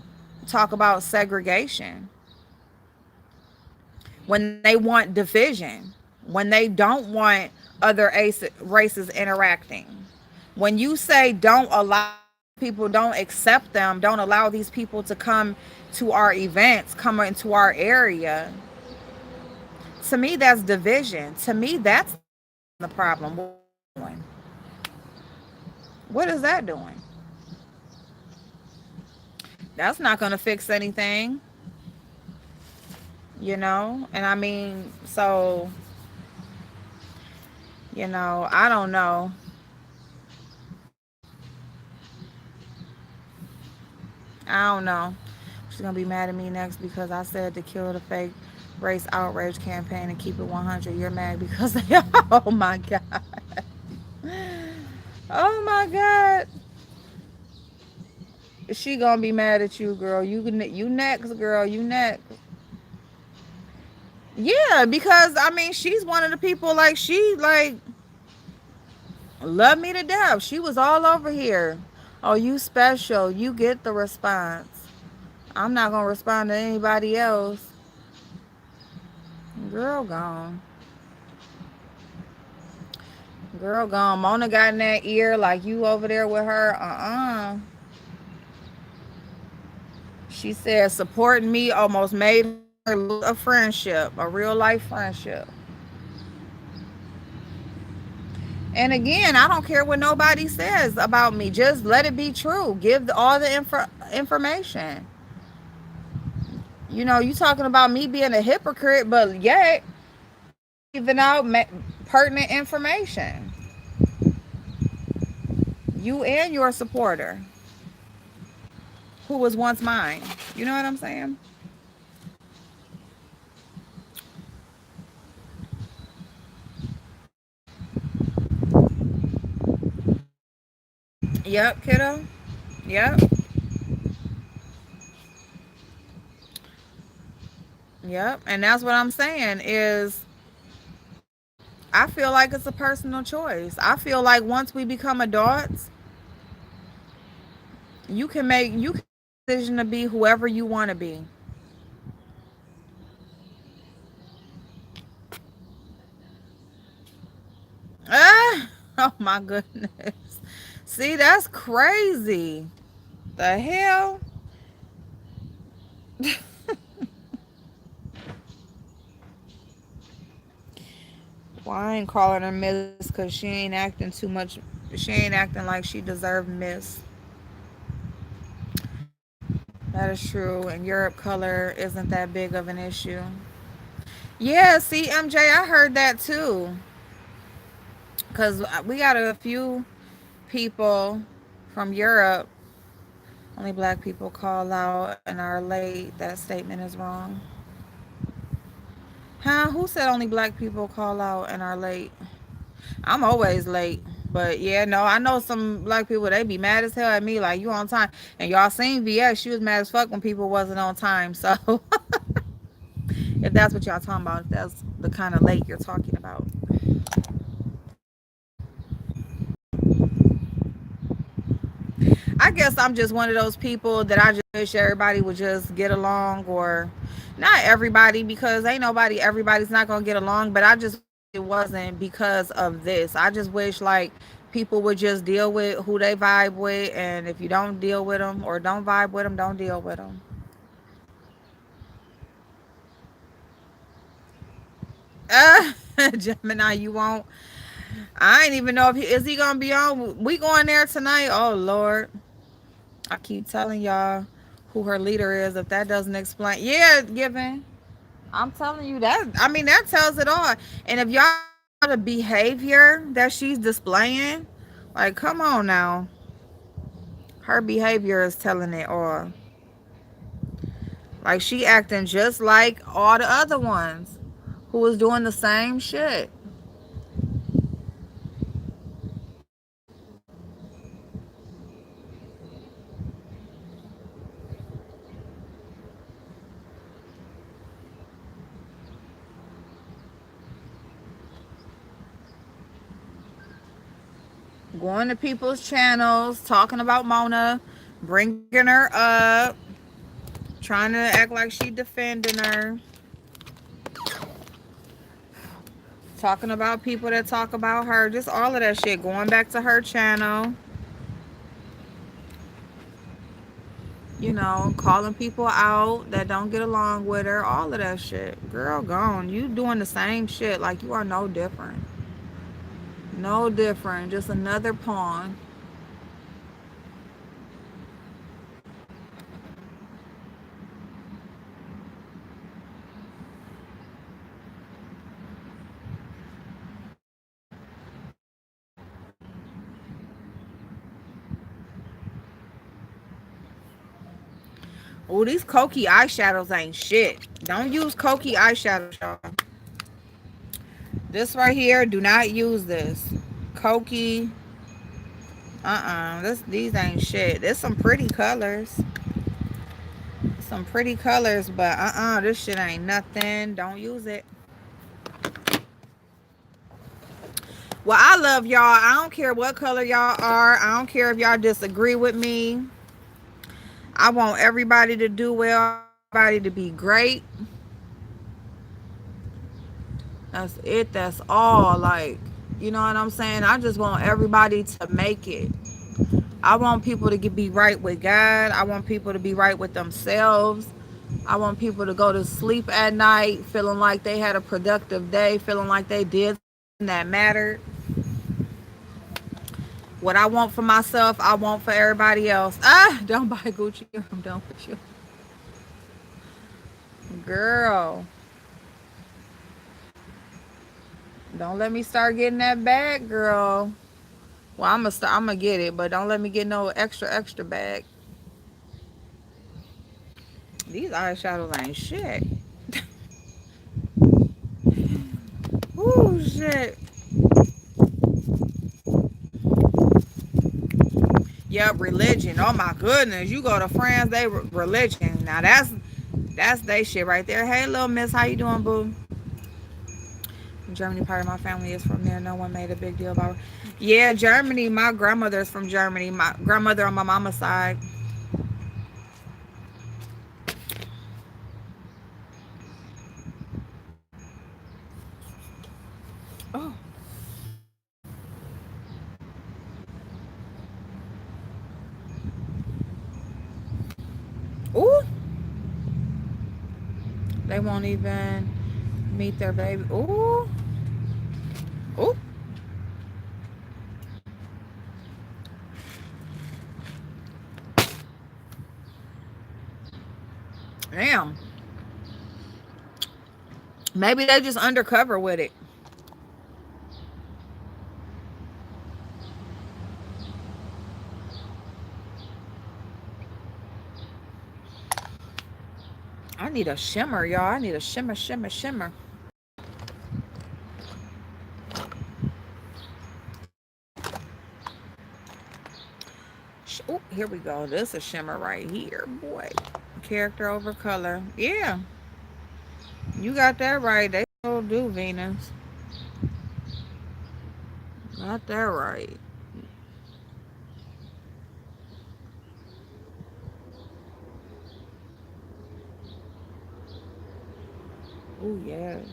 talk about segregation, when they want division, when they don't want other races interacting. When you say don't allow people, don't accept them, don't allow these people to come to our events, come into our area, to me, that's division. To me, that's the problem. What is that doing? What is that doing? That's not going to fix anything, you know? And I mean, so, I don't know. I don't know. She's gonna be mad at me next because I said to kill the fake race outrage campaign and keep it 100. You're mad because oh my god, oh my god. She gonna be mad at you, girl. You next, girl. You next. Yeah, because I mean, she's one of the people like she like love me to death. She was all over here. Oh, you special. You get the response. I'm not gonna respond to anybody else. Girl gone. Girl gone. Mona got in that ear like you over there with her. She said supporting me almost made her lose a friendship, a real life friendship. And again, I don't care what nobody says about me. Just let it be true. Give all the information. You talking about me being a hypocrite, but yet giving out pertinent information. You and your supporter, who was once mine. You know what I'm saying? Yep, kiddo. Yep. Yep. And that's what I'm saying is I feel like it's a personal choice. I feel like once we become adults, you can make a decision to be whoever you want to be. Ah, oh my goodness. See, that's crazy. The hell? Well, I ain't calling her Miss because she ain't acting too much. She ain't acting like she deserved Miss. That is true. And Europe color isn't that big of an issue. Yeah, see, MJ, I heard that too. Because we got a few people from Europe. Only black people call out and are late. That statement is wrong. Huh? Who said only black people call out and are late? I'm always late. But yeah, no, I know some black people, they be mad as hell at me, like, you on time. And y'all seen VX, she was mad as fuck when people wasn't on time. So if that's what y'all talking about, if that's the kind of late you're talking about. I guess I'm just one of those people that I just wish everybody would just get along, or not everybody, because ain't nobody, everybody's not gonna get along, but I just it wasn't because of this. I just wish like people would just deal with who they vibe with, and if you don't deal with them or don't vibe with them, don't deal with them. Uh, Gemini, you won't. I ain't even know if is he gonna be on. We going there tonight? Oh Lord. I keep telling y'all who her leader is. If that doesn't explain, yeah, given. I'm telling you that. I mean, that tells it all. And if y'all the behavior that she's displaying, like, come on now, her behavior is telling it all. Like she acting just like all the other ones who was doing the same shit. Going to people's channels, talking about Mona, bringing her up. trying to act like she defending her, talking about people that talk about her, just all of that shit, going back to her channel, calling people out that don't get along with her, all of that shit. Girl, gone. You doing the same shit. Like, you are no different. No different. Just another pawn. Oh, these Koki eyeshadows ain't shit. Don't use Koki eyeshadows, y'all. This right here, do not use this. Koki. These ain't shit. There's some pretty colors. Some pretty colors, but this shit ain't nothing. Don't use it. Well, I love y'all. I don't care what color y'all are. I don't care if y'all disagree with me. I want everybody to do well. I want everybody to be great. That's it. That's all. Like, you know what I'm saying? I just want everybody to make it. I want people to be right with God. I want people to be right with themselves. I want people to go to sleep at night feeling like they had a productive day, feeling like they did something that mattered. What I want for myself, I want for everybody else. Don't buy Gucci. I'm done with you. Girl. Don't let me start getting that bag, girl. Well, I'm gonna get it, but don't let me get no extra bag. These eyeshadows ain't shit. Ooh, shit. Yep, religion. Oh my goodness. You go to France, they religion. Now that's they shit right there. Hey, little miss, how you doing, boo? Germany, part of my family is from there. No one made a big deal about it. Yeah, Germany. My grandmother's from Germany. My grandmother on my mama's side. Oh. Ooh. They won't even meet their baby. Ooh. Ooh. Damn. Maybe they just undercover with it. I need a shimmer, y'all. I need a shimmer, shimmer, shimmer. Oh, here we go. This is a shimmer right here, boy. Character over color. Yeah, you got that right. They still do, Venus. Got that right. Oh, yes.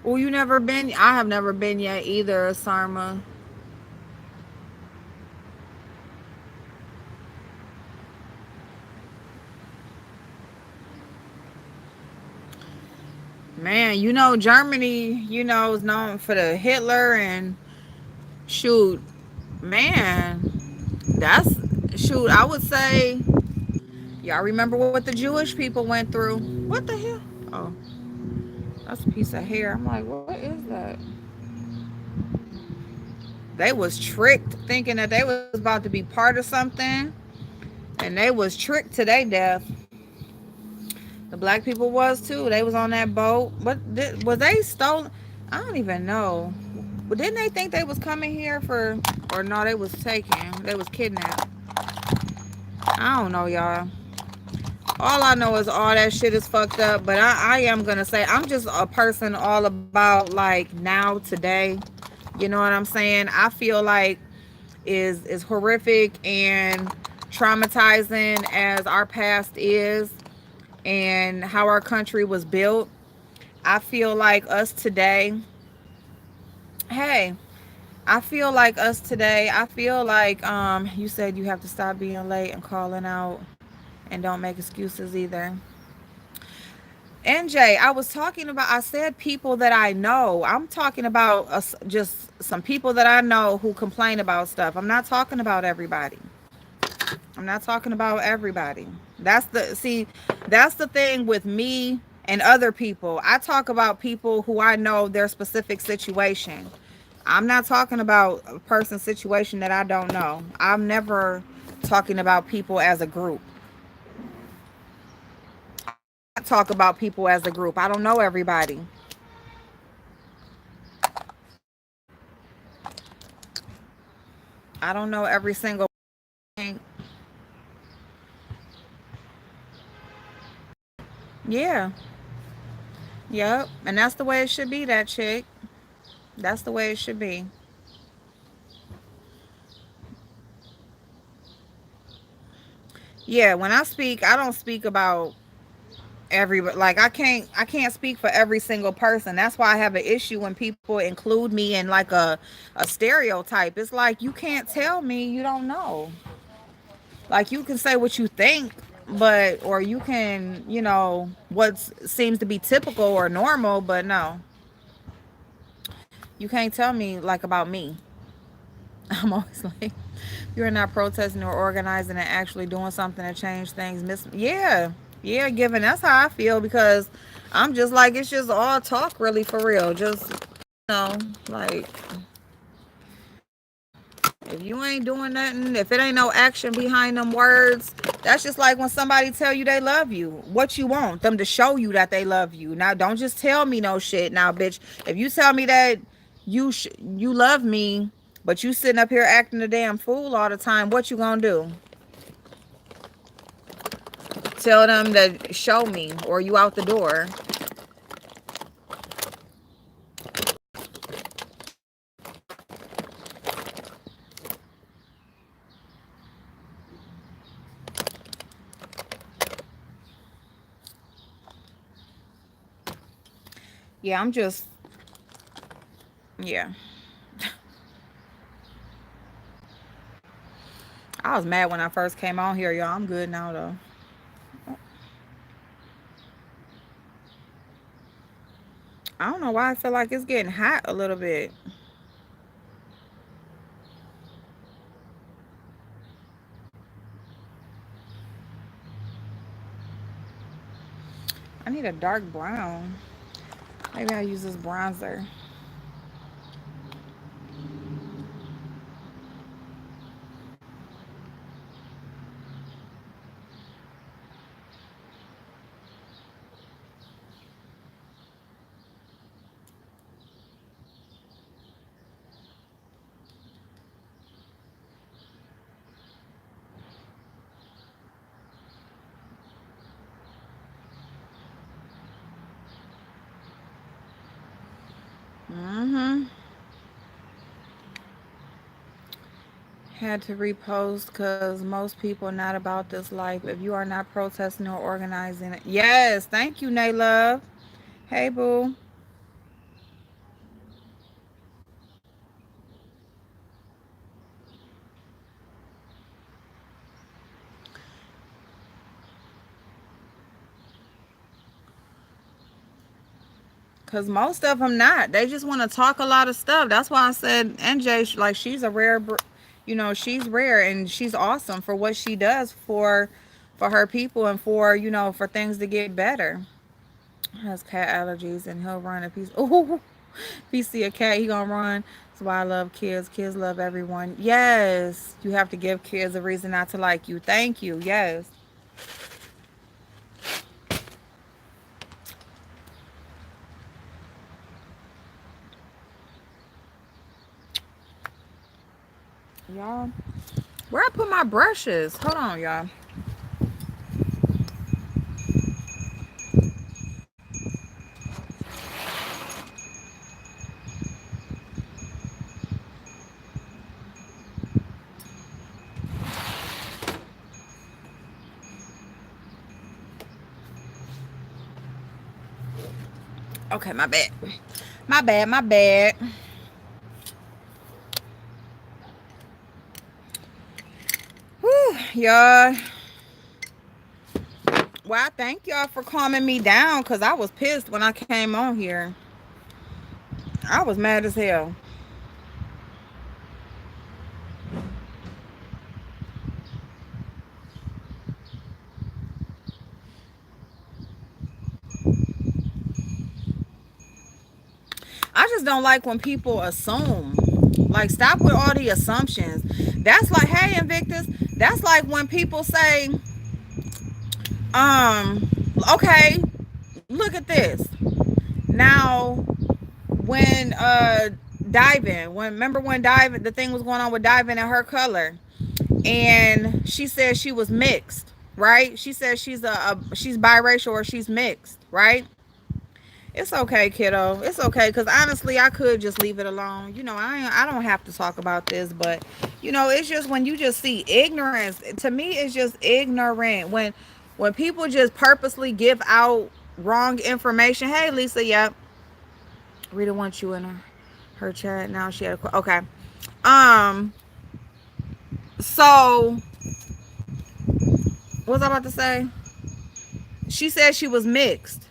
Oh, you never been? I have never been yet either, Sarma. Man, Germany, is known for the Hitler and shoot, man, that's shoot, I would say, y'all remember what the Jewish people went through. What the hell? Oh, that's a piece of hair. I'm like, what is that? They was tricked thinking that they was about to be part of something, and they was tricked to their death. The black people was too. They was on that boat. Was they stolen? I don't even know. But didn't they think they was coming here for, or no, they was taken. They was kidnapped. I don't know, y'all. All I know is all that shit is fucked up. But I am gonna say I'm just a person all about like now, today. You know what I'm saying? I feel like is horrific and traumatizing as our past is and how our country was built. I feel like us today, hey, I feel like us today, I feel like you said you have to stop being late and calling out and don't make excuses either. NJ, I was talking about, I said people that I know. I'm talking about just some people that I know who complain about stuff. I'm not talking about everybody. I'm not talking about everybody. That's the thing with me and other people. I talk about people who I know their specific situation. I'm not talking about a person's situation that I don't know. I'm never talking about people as a group. I talk about people as a group. I don't know everybody. I don't know every single thing. Yeah. Yep. And that's the way it should be, that chick. That's the way it should be. Yeah, when I speak, I don't speak about everybody. Like I can't speak for every single person. That's why I have an issue when people include me in like a stereotype. It's like you can't tell me you don't know. Like you can say what you think, but or you can, what seems to be typical or normal, but no. You can't tell me like about me. I'm always like, you're not protesting or organizing and actually doing something to change things. Yeah, yeah, given that's how I feel because I'm just like, it's just all talk really for real. Just, like if you ain't doing nothing, if it ain't no action behind them words, that's just like when somebody tell you they love you. What you want them to show you that they love you. Now, don't just tell me no shit. Now, bitch, if you tell me that you love me, but you sitting up here acting a damn fool all the time, what you gonna do? Tell them to show me, or you out the door. Yeah, I'm just, yeah. I was mad when I first came on here, y'all. I'm good now though. I don't know why I feel like it's getting hot a little bit. I need a dark brown. Maybe I use this bronzer. Mm-hmm. Had to repost because most people not about this life. If you are not protesting or organizing it. Yes, thank you, Nay Love. Hey, boo. Because most of them not. They just want to talk a lot of stuff. That's why I said NJ, like, she's a rare, she's rare and she's awesome for what she does for her people and for, for things to get better. Has cat allergies and he'll run if he's oh if he see a cat he gonna run. That's why I love kids. Kids love everyone. Yes, you have to give kids a reason not to like you. Thank you. Yes. Y'all, where I put my brushes? Hold on, y'all. Okay, my bad. My bad, my bad. Whew, y'all. Well, I thank y'all for calming me down because I was pissed when I came on here. I was mad as hell. I just don't like when people assume. Like, stop with all the assumptions. That's like, hey, Invictus, that's like when people say, um, okay, look at this. Now, when diving, when remember when diving, the thing was going on with diving and her color, and she said she was mixed, right? She said she's biracial or she's mixed, right? It's okay, kiddo. It's okay, because honestly, I could just leave it alone. I don't have to talk about this, but it's just when you just see ignorance. To me, it's just ignorant when people just purposely give out wrong information. Hey, Lisa, yep. Rita wants you in her chat now. She had a okay. Um. So, what was I about to say? She said she was mixed.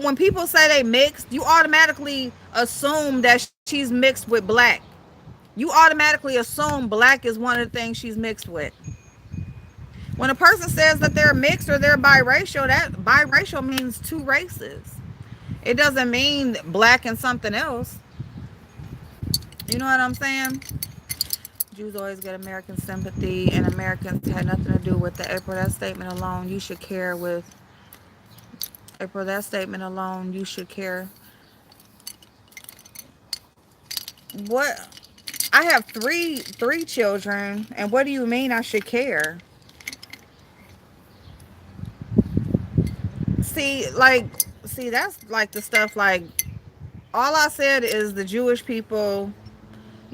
When people say they mixed, you automatically assume that she's mixed with black. You automatically assume black is one of the things she's mixed with. When a person says that they're mixed or they're biracial, that biracial means two races. It doesn't mean black and something else. You know what I'm saying? Jews always get American sympathy, and Americans had nothing to do with the April. That statement alone, you should care with April. That statement alone, you should care. What? I have three children, and what do you mean I should care? See, that's like the stuff like all I said is the Jewish people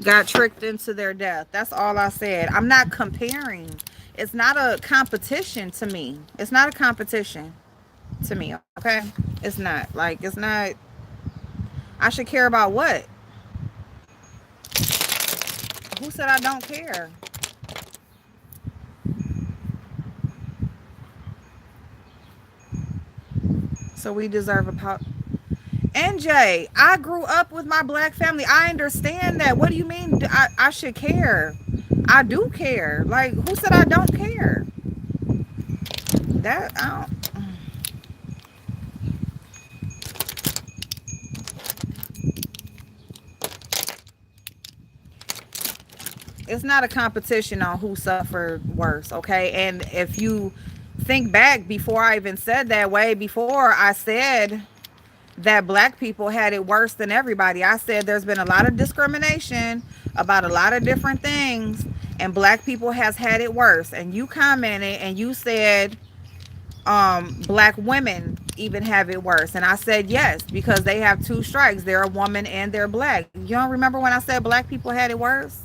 got tricked into their death. That's all I said. I'm not comparing. It's not a competition to me. It's not a competition to me, okay? It's not. Like, it's not. I should care about what? Who said I don't care? So we deserve a NJ, I grew up with my black family. I understand that. What do you mean I should care? I do care. Like, who said I don't care? That I don't. It's not a competition on who suffered worse, okay? And if you think back before I even said that, way before I said that black people had it worse than everybody, I said there's been a lot of discrimination about a lot of different things, and black people has had it worse. And you commented and you said black women even have it worse, and I said yes, because they have two strikes. They're a woman and they're black. You don't remember when I said black people had it worse?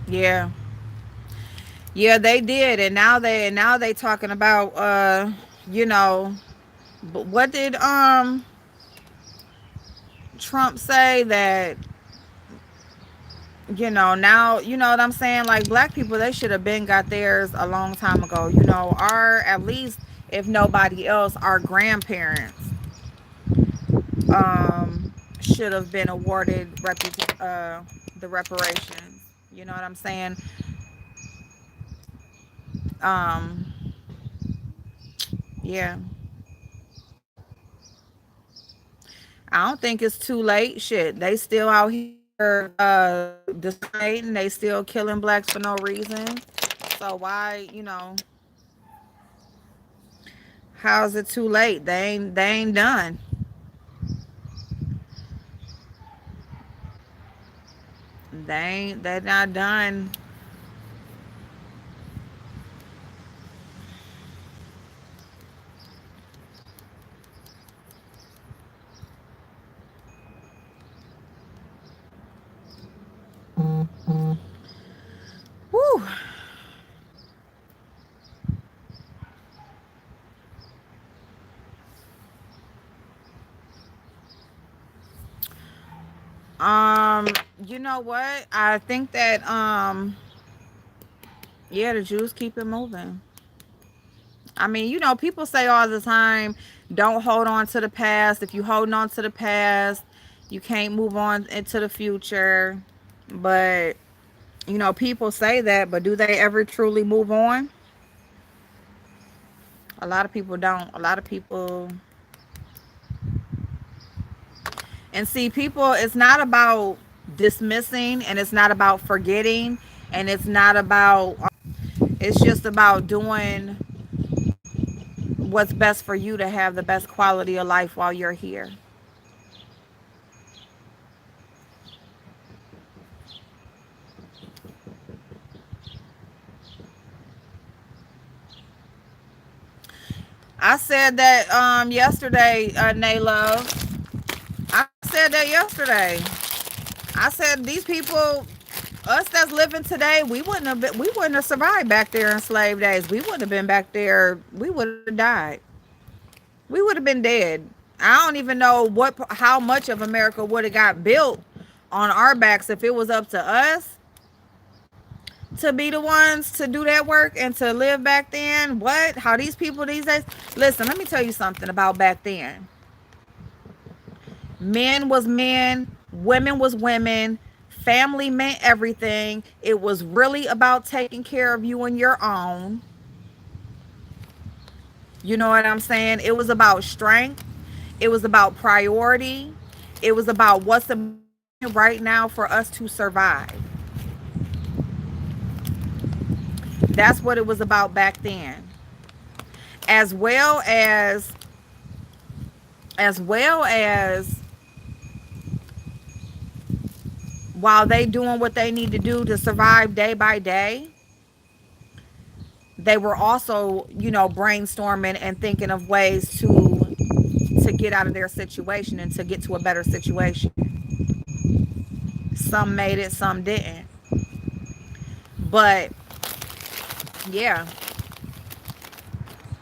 Yeah, yeah, they did. And now they talking about you know but what did Trump say? That now, you know what I'm saying, like, black people, they should have been got theirs a long time ago. Our, at least, if nobody else, our grandparents should have been awarded the reparations. You know what I'm saying? um yeah, I don't think it's too late. Shit, they still out here discriminating. They still killing blacks for no reason. So why, how's it too late? They ain't done. They're not done. Woo. Um, you know what? I think that yeah, the Jews keep it moving. I mean, people say all the time, don't hold on to the past. If you holding on to the past, you can't move on into the future. But, people say that, but do they ever truly move on? A lot of people don't. A lot of people. And see, people, it's not about dismissing, and it's not about forgetting, and it's not about, it's just about doing what's best for you to have the best quality of life while you're here. I said that yesterday, Nay Love. I said that yesterday. I said these people, us that's living today, we wouldn't have survived back there in slave days. We wouldn't have been back there. We would have died. We would have been dead. I don't even know how much of America would have got built on our backs if it was up to us to be the ones to do that work and to live back then. What? How these people these days? Listen, let me tell you something about back then. Men was men, women was women, family meant everything. It was really about taking care of you and your own. You know what I'm saying? It was about strength. It was about priority. It was about what's important right now for us to survive. That's what it was about back then. As well as as well as while they doing what they need to do to survive day by day, they were also, brainstorming and thinking of ways to get out of their situation and to get to a better situation. Some made it, some didn't. But yeah,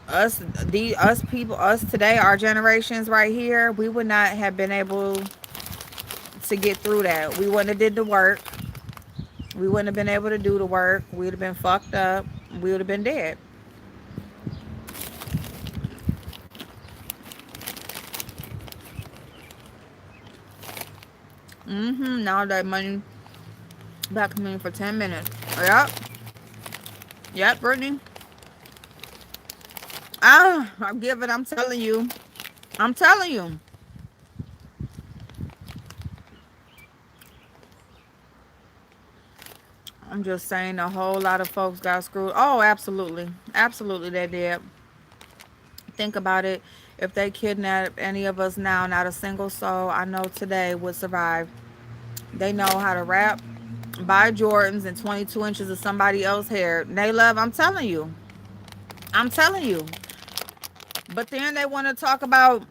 us people, us today, our generations right here, we would not have been able to get through that. We wouldn't have did the work. We wouldn't have been able to do the work. We would have been fucked up. We would have been dead. Now that money back to me for 10 minutes. Yep. Yep, Brittany. I'm giving, I'm telling you. I'm telling you. I'm just saying a whole lot of folks got screwed. Oh, absolutely. Absolutely they did. Think about it. If they kidnap any of us now, not a single soul I know today would survive. They know how to rap, buy Jordans and 22 inches of somebody else's hair. They love, I'm telling you. I'm telling you. But then they want to talk about,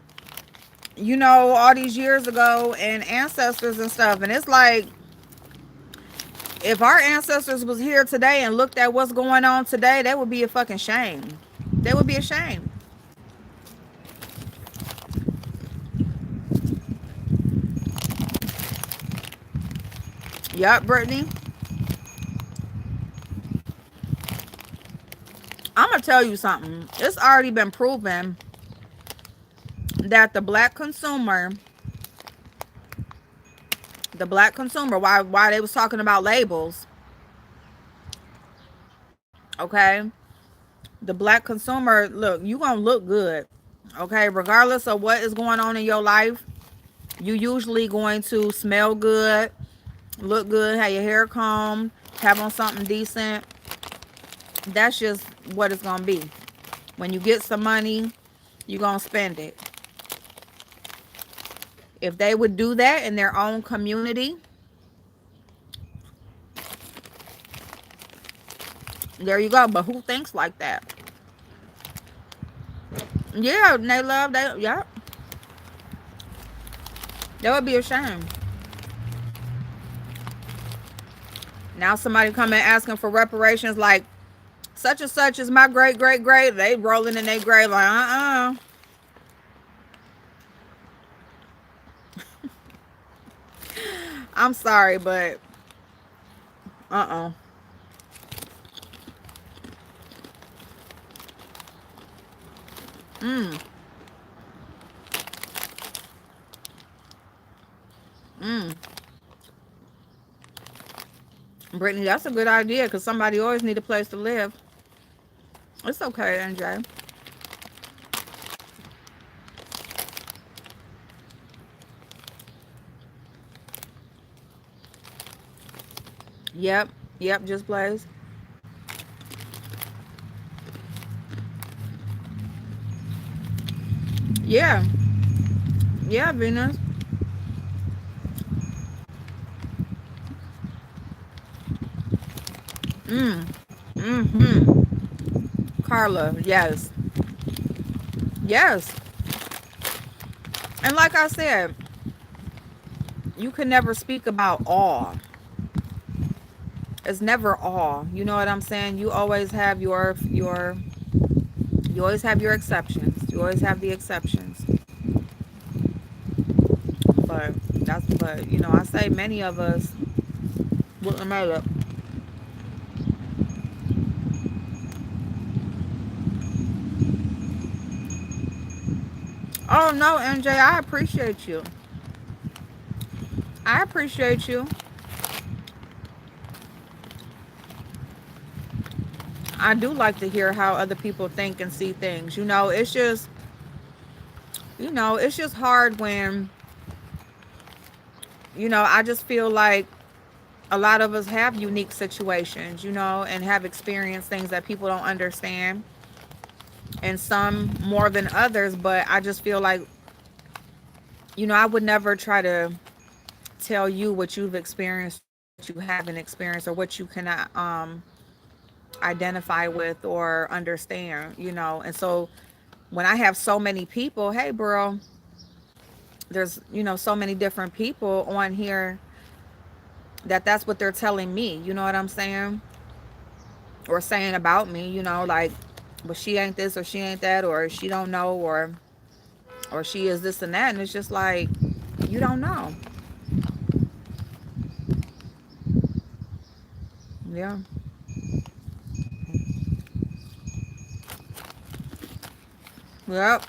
all these years ago and ancestors and stuff. And it's like, if our ancestors was here today and looked at what's going on today, that would be a fucking shame. They would be ashamed. Yup, Brittany. I'm going to tell you something. It's already been proven that the black consumer, why they was talking about labels, okay? The black consumer, look, you going to look good, okay? Regardless of what is going on in your life, you usually going to smell good, look good, have your hair combed, have on something decent. That's just what it's going to be. When you get some money, you're going to spend it. If they would do that in their own community, there you go. But who thinks like that? Yeah, they love that. Yeah, that would be a shame. Now somebody coming asking for reparations like such and such is my great great great. They rolling in their grave like I'm sorry, but uh-uh. Mm, mm. Brittany, that's a good idea because somebody always need a place to live. It's okay, NJ. Yep, yep, just Blaze. Yeah, yeah, Venus. Mm, mm-hmm. Carla, yes, yes. And like I said, you can never speak about all. It's never all. You know what I'm saying? You always have you always have your exceptions. You always have the exceptions. But you know, I say many of us wouldn't make it. Oh no, NJ, I appreciate you. I appreciate you. I do like to hear how other people think and see things. It's just hard when, I just feel like a lot of us have unique situations, and have experienced things that people don't understand, and some more than others. But I just feel like, I would never try to tell you what you've experienced or what you haven't experienced or what you cannot identify with or understand. And so when I have so many people, hey, bro, there's, so many different people on here that's what they're telling me, you know what I'm saying? Or saying about me, like, but she ain't this or she ain't that, or she don't know, or she is this and that. And it's just like, you don't know. Yeah. Yep.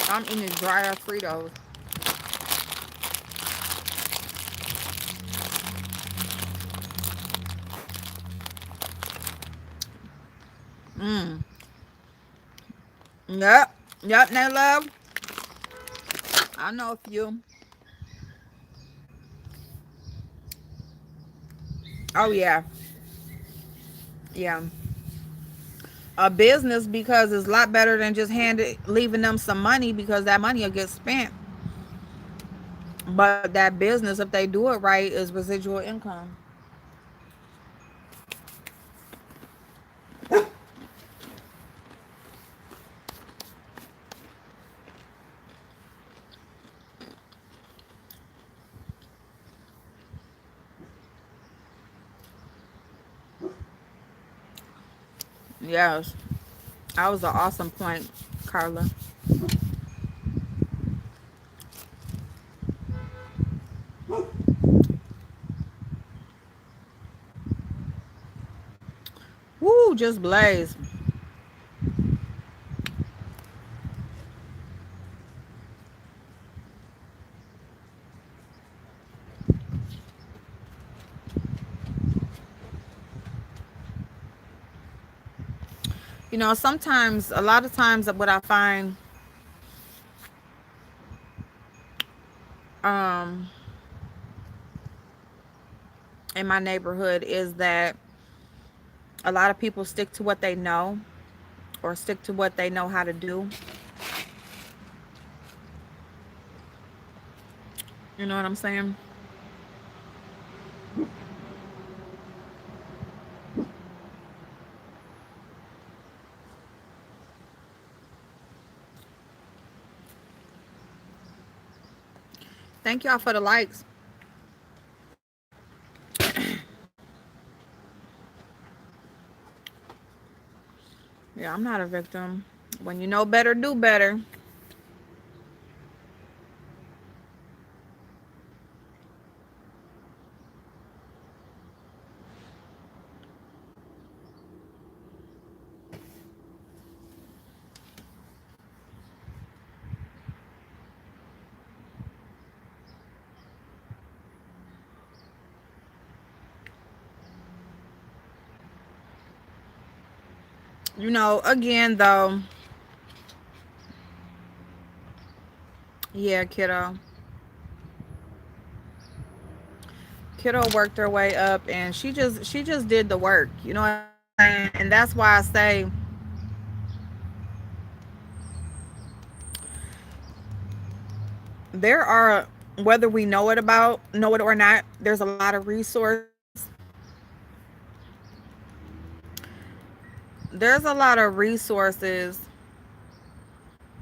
I'm eating dry ass Fritos. Mm. Yep. Yep, now love. I know a few. Oh yeah. Yeah. A business, because it's a lot better than just leaving them some money, because that money will get spent. But that business, if they do it right, is residual income. Yes. That was an awesome point, Carla. Woo, just Blaze. Sometimes, a lot of times, what I find um, in my neighborhood is that a lot of people stick to what they know, or stick to what they know how to do. You know what I'm saying? Thank y'all for the likes. Yeah, I'm not a victim. When you know better, do better. Again though, yeah, kiddo worked her way up, and she just did the work. You know what I'm saying? And that's why I say there are, whether we know it or not, there's a lot of resources. There's a lot of resources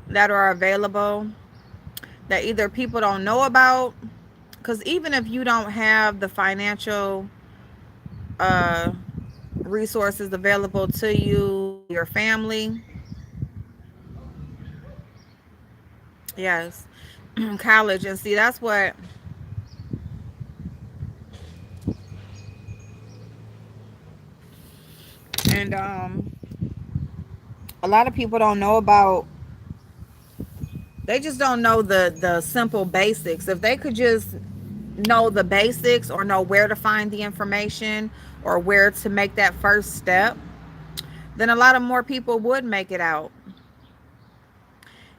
that are available that either people don't know about, because even if you don't have the financial uh resources available to you, your family, yes, college. And see, that's what, and a lot of people don't know about, they just don't know the simple basics. If they could just know the basics, or know where to find the information, or where to make that first step, then a lot of more people would make it out.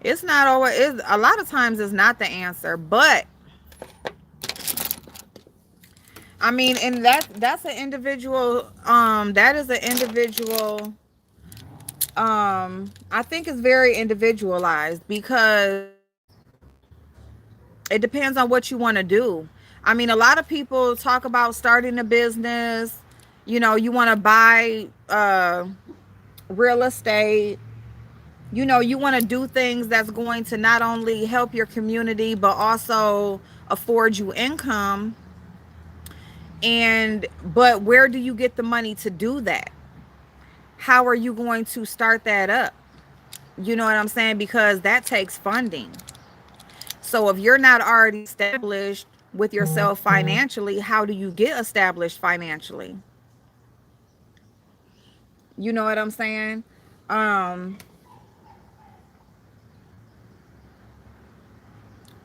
It's not always, a lot of times it's not the answer, but I mean, and that's an individual, that is an individual, I think it's very individualized, because it depends on what you want to do. I mean, a lot of people talk about starting a business. You want to buy real estate. You want to do things that's going to not only help your community, but also afford you income. But where do you get the money to do that? How are you going to start that up? You know what I'm saying? Because that takes funding. So if you're not already established with yourself financially, how do you get established financially? You know what I'm saying? Um,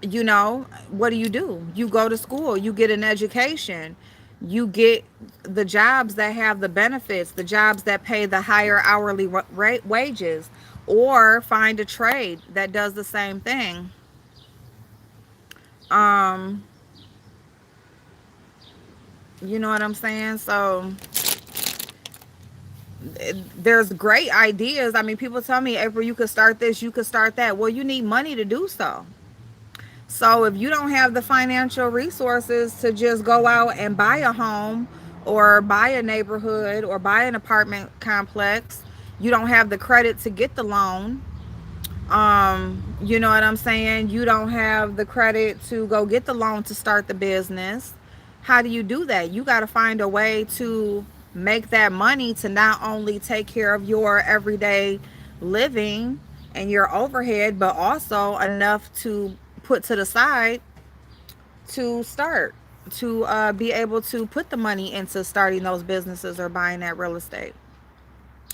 what do? You go to school, you get an education, you get the jobs that have the benefits, the jobs that pay the higher hourly rate wages, or find a trade that does the same thing. Um, you know what I'm saying? So there's great ideas. I mean, people tell me, April, you could start this, you could start that. Well, you need money to do so. So if you don't have the financial resources to just go out and buy a home, or buy a neighborhood, or buy an apartment complex, you don't have the credit to get the loan. You know what I'm saying? You don't have the credit to go get the loan to start the business. How do you do that? You got to find a way to make that money to not only take care of your everyday living and your overhead, but also enough to put to the side to start, to be able to put the money into starting those businesses or buying that real estate.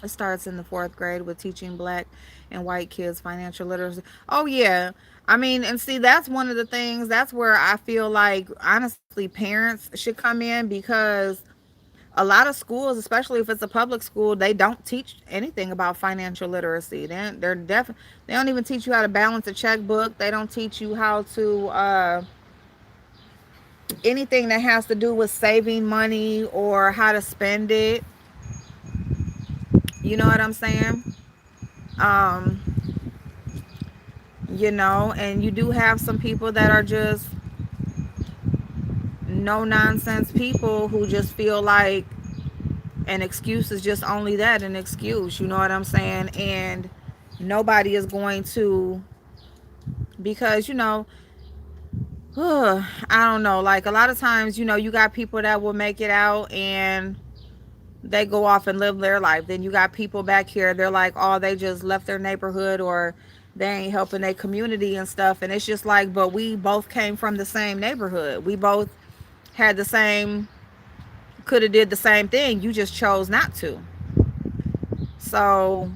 It starts in the fourth grade with teaching black and white kids financial literacy. Oh yeah. I mean, and see, that's one of the things, that's where I feel like honestly parents should come in, because a lot of schools, especially if it's a public school, they don't teach anything about financial literacy. They don't even teach you how to balance a checkbook. They don't teach you how to anything that has to do with saving money or how to spend it. You know what I'm saying? Um, and you do have some people that are just no nonsense people who just feel like an excuse is just only that, an excuse. You know what I'm saying? And nobody is going to, because I don't know, like a lot of times, you got people that will make it out, and they go off and live their life. Then you got people back here, they're like, oh, they just left their neighborhood, or they ain't helping their community and stuff. And it's just like, but we both came from the same neighborhood. We both had the same, could have did the same thing. You just chose not to. So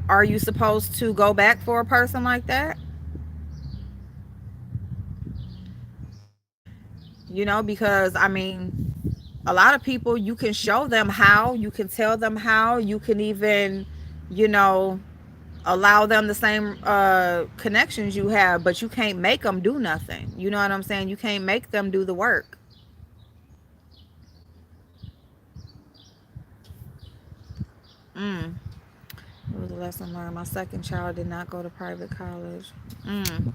are you supposed to go back for a person like that? Because I mean, a lot of people, you can show them how, you can tell them how, you can even, you know, allow them the same connections you have, but you can't make them do nothing. You know what I'm saying? You can't make them do the work. Mm. It was a lesson learned. My second child did not go to private college. Mm.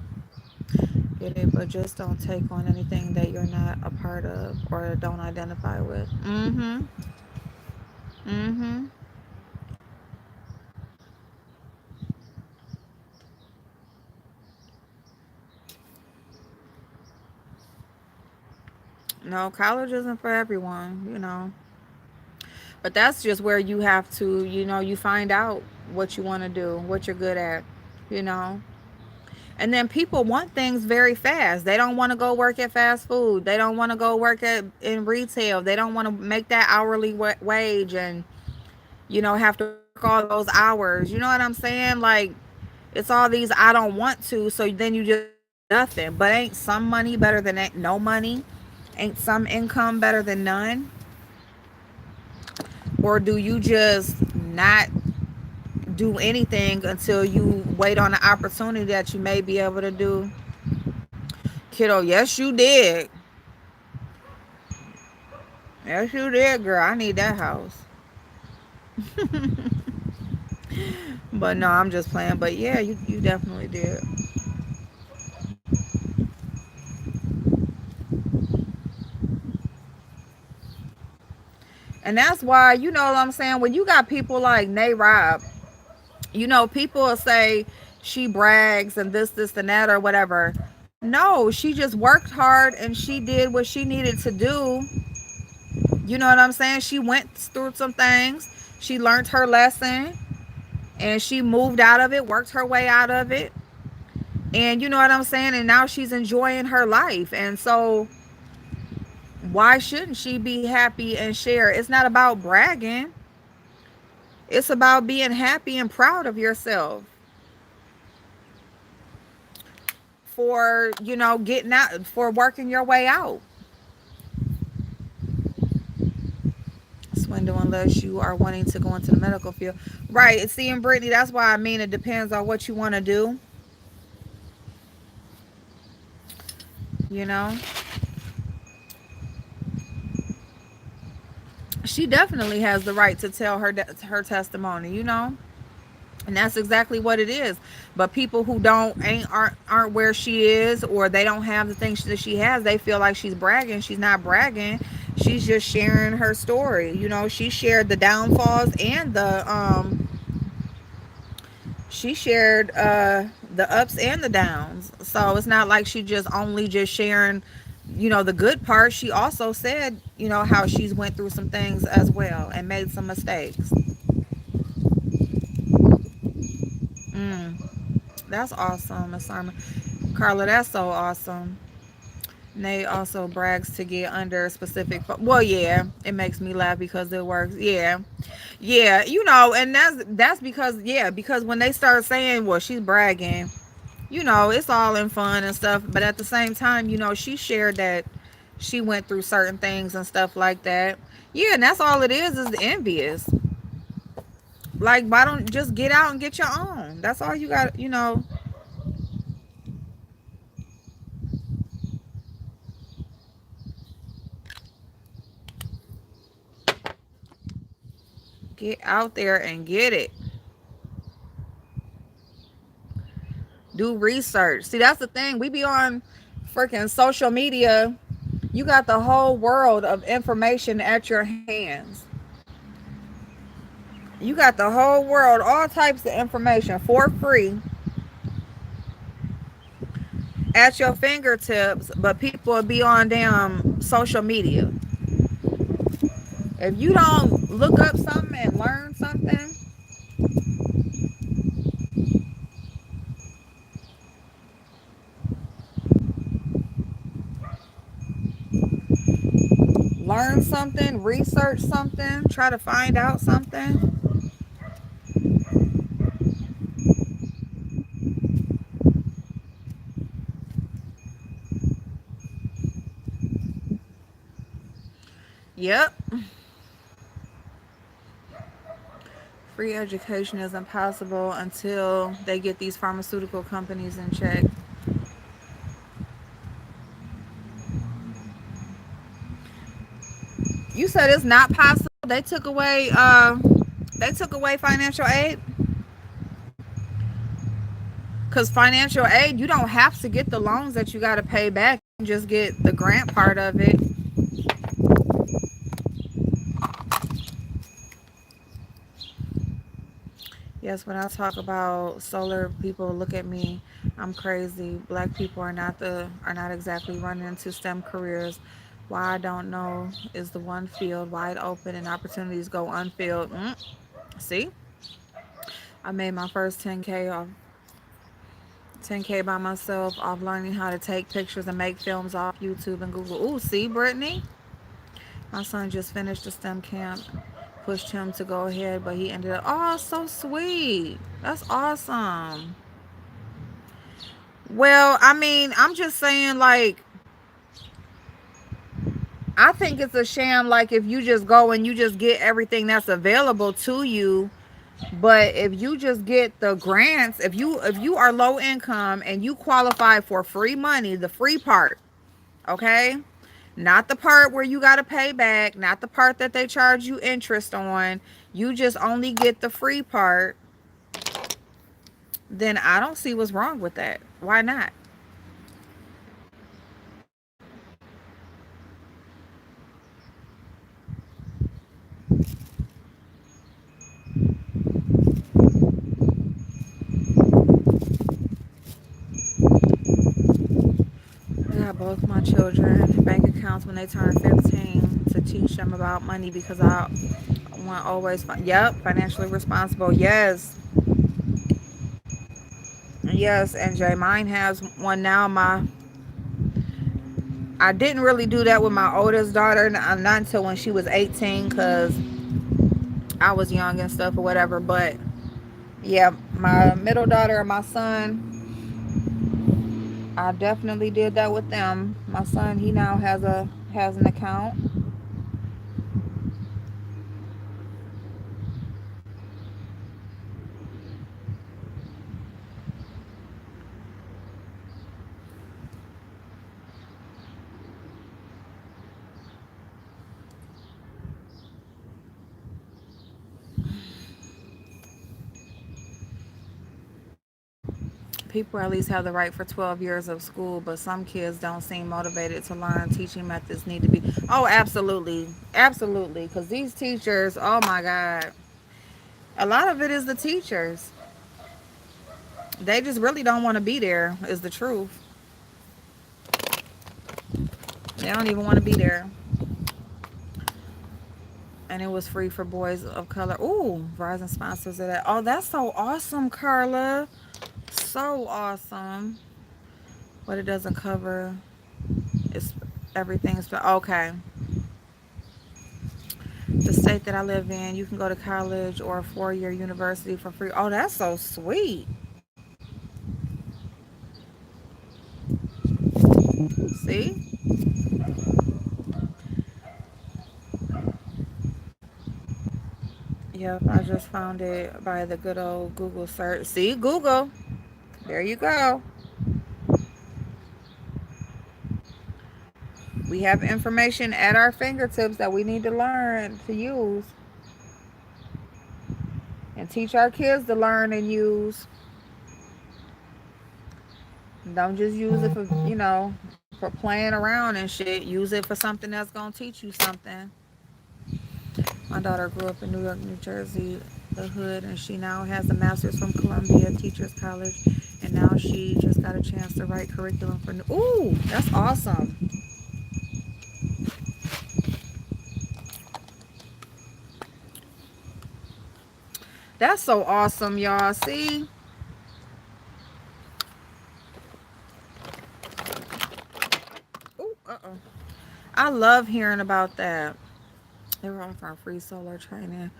Get it, but just don't take on anything that you're not a part of or don't identify with. Mm-hmm. Mm-hmm. No, college isn't for everyone. But that's just where you have to, you find out what you want to do, what you're good at, you know. And then people want things very fast. They don't want to go work at fast food. They don't want to go work at in retail. They don't want to make that hourly wage and have to work all those hours. You know what I'm saying? Like, it's all these I don't want to. So then you just do nothing. But ain't some money better than no money? Ain't some income better than none? Or do you just not do anything until you wait on the opportunity that you may be able to do? Kiddo, yes, you did. Yes, you did, girl. I need that house. But no, I'm just playing. But yeah, you definitely did. And that's why, you know what I'm saying? When you got people like Nay Rob, people will say she brags and this, and that, or whatever. No, she just worked hard and she did what she needed to do. You know what I'm saying? She went through some things. She learned her lesson and she moved out of it, worked her way out of it. And you know what I'm saying? And now she's enjoying her life. And so why shouldn't she be happy and share? It's not about bragging. It's about being happy and proud of yourself for, getting out, for working your way out. Swindle unless you are wanting to go into the medical field. Right. See, and Brittany, that's why I mean it depends on what you want to do. You know, she definitely has the right to tell her testimony. And that's exactly what it is. But people who aren't where she is, or they don't have the things that she has, they feel like she's bragging. She's not bragging. She's just sharing her story. She shared the downfalls and she shared the ups and the downs. So it's not like she just only just sharing the good part. She also said how she's went through some things as well and made some mistakes. That's awesome, Miss Simon. Carla, that's so awesome. Nate also brags to get under specific. Well, yeah, it makes me laugh because it works. Yeah, yeah, and that's because, yeah, because when they start saying, well, she's bragging, it's all in fun and stuff. But at the same time, she shared that she went through certain things and stuff like that. Yeah, and that's all it is envious. Like, why don't just get out and get your own? That's all you got. Get out there and get it. Do research. See, that's the thing. We be on freaking social media. You got the whole world of information at your hands. You got the whole world, all types of information for free at your fingertips, but people will be on damn social media. If you don't look up something and learn something, learn something, research something, try to find out something. Yep. Free education is impossible until they get these pharmaceutical companies in check. You said it's not possible. They took away financial aid. Because financial aid, you don't have to get the loans that you got to pay back. You can just get the grant part of it. Yes, when I talk about solar people, look at me. I'm crazy. Black people are not exactly running into STEM careers. Why I don't know is the one field wide open and opportunities go unfilled. See, I made my first 10K by myself off learning how to take pictures and make films off YouTube and Google. Ooh, see, Brittany, my son just finished the STEM camp. Pushed him to go ahead, but he ended up. Oh, so sweet. That's awesome. Well, I mean, I'm just saying, like, I think it's a sham, like, if you just go and you just get everything that's available to you. But if you just get the grants, if you are low income and you qualify for free money, the free part, okay? Not the part where you got to pay back, not the part that they charge you interest on. You just only get the free part. Then I don't see what's wrong with that. Why not? I got both my children bank accounts when they turn 15 to teach them about money because I want always, yep, financially responsible. Yes. Yes, NJ. Mine has one now. I didn't really do that with my oldest daughter, not until when she was 18 because I was young and stuff or whatever. But yeah, my middle daughter and my son, I definitely did that with them. My son, he now has an account. People at least have the right for 12 years of school, but some kids don't seem motivated to learn. Teaching methods need to be. Oh, absolutely. Absolutely. Because these teachers, oh my God. A lot of it is the teachers. They just really don't want to be there, is the truth. They don't even want to be there. And it was free for boys of color. Ooh, Verizon sponsors of that. Oh, that's so awesome, Carla. So awesome. But it doesn't cover. It's everything. Okay. The state that I live in, you can go to college or a 4-year university for free. Oh, that's so sweet. See? Yep, I just found it by the good old Google search. See, Google. There you go. We have information at our fingertips that we need to learn to use and teach our kids to learn and use. Don't just use it for playing around and shit. Use it for something that's gonna teach you something. My daughter grew up in New York, New Jersey, the hood, and she now has a master's from Columbia Teachers College, and now she just got a chance to write curriculum for new. Ooh, that's awesome. That's so awesome, y'all. See? Ooh, uh-oh. I love hearing about that. They were offering free solar training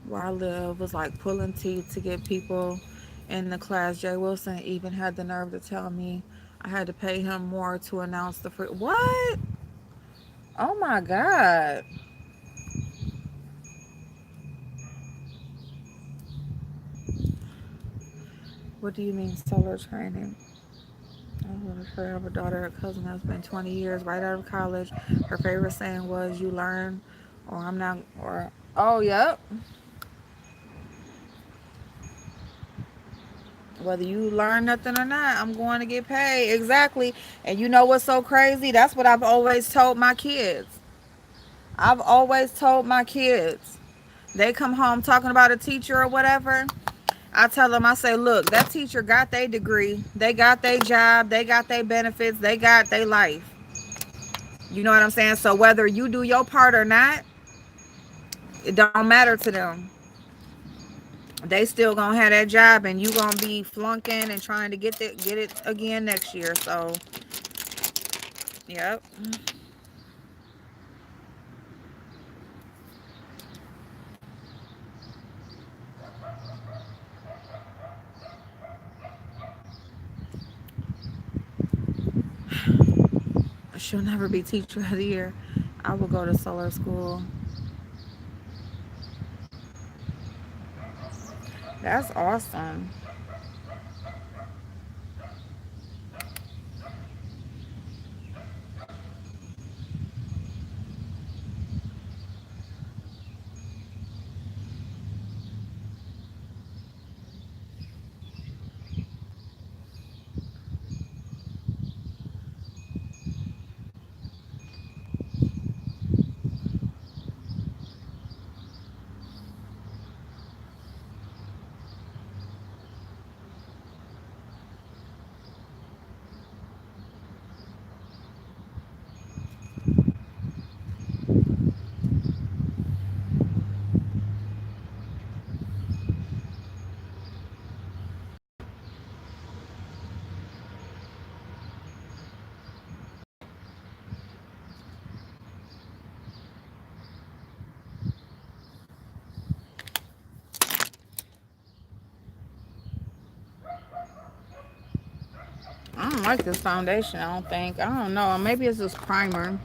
where I live, was like pulling teeth to get people in the class. Jay Wilson even had the nerve to tell me I had to pay him more to announce the free. What? Oh my God. What do you mean solar training? I was her of a daughter, her cousin has been 20 years right out of college. Her favorite saying was, "You learn, or I'm not," or, oh, yep. Whether you learn nothing or not, I'm going to get paid. Exactly. And you know what's so crazy? That's what I've always told my kids. I've always told my kids. They come home talking about a teacher or whatever. I tell them, I say, look, that teacher got their degree. They got their job. They got their benefits. They got their life. You know what I'm saying? So whether you do your part or not, it don't matter to them. They still gonna have that job, and you gonna be flunking and trying to get it again next year. So, yep. She'll never be teacher of the year. I will go to solar school. That's awesome. I don't like this foundation. I don't think. I don't know. Maybe it's this primer.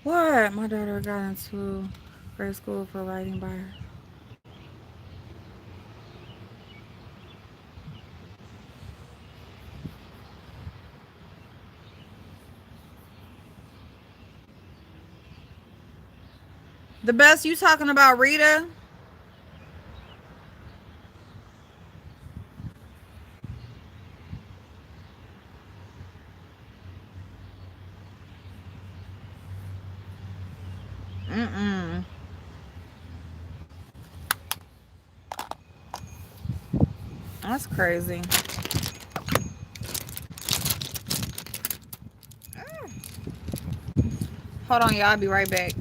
What? My daughter got into grade school for writing by her. The best you talking about, Rita? Mm-mm. That's crazy. Hold on, y'all. I'll be right back.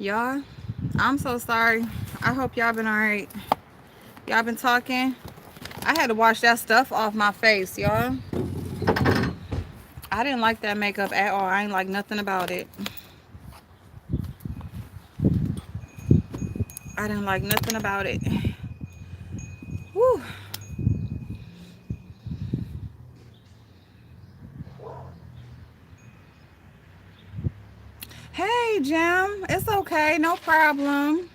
Y'all, I'm so sorry. I hope y'all been alright. Y'all been talking. I had to wash that stuff off my face, y'all. I didn't like that makeup at all. I ain't like nothing about it. I didn't like nothing about it. Woo. Hey, Jim. It's okay. No problem.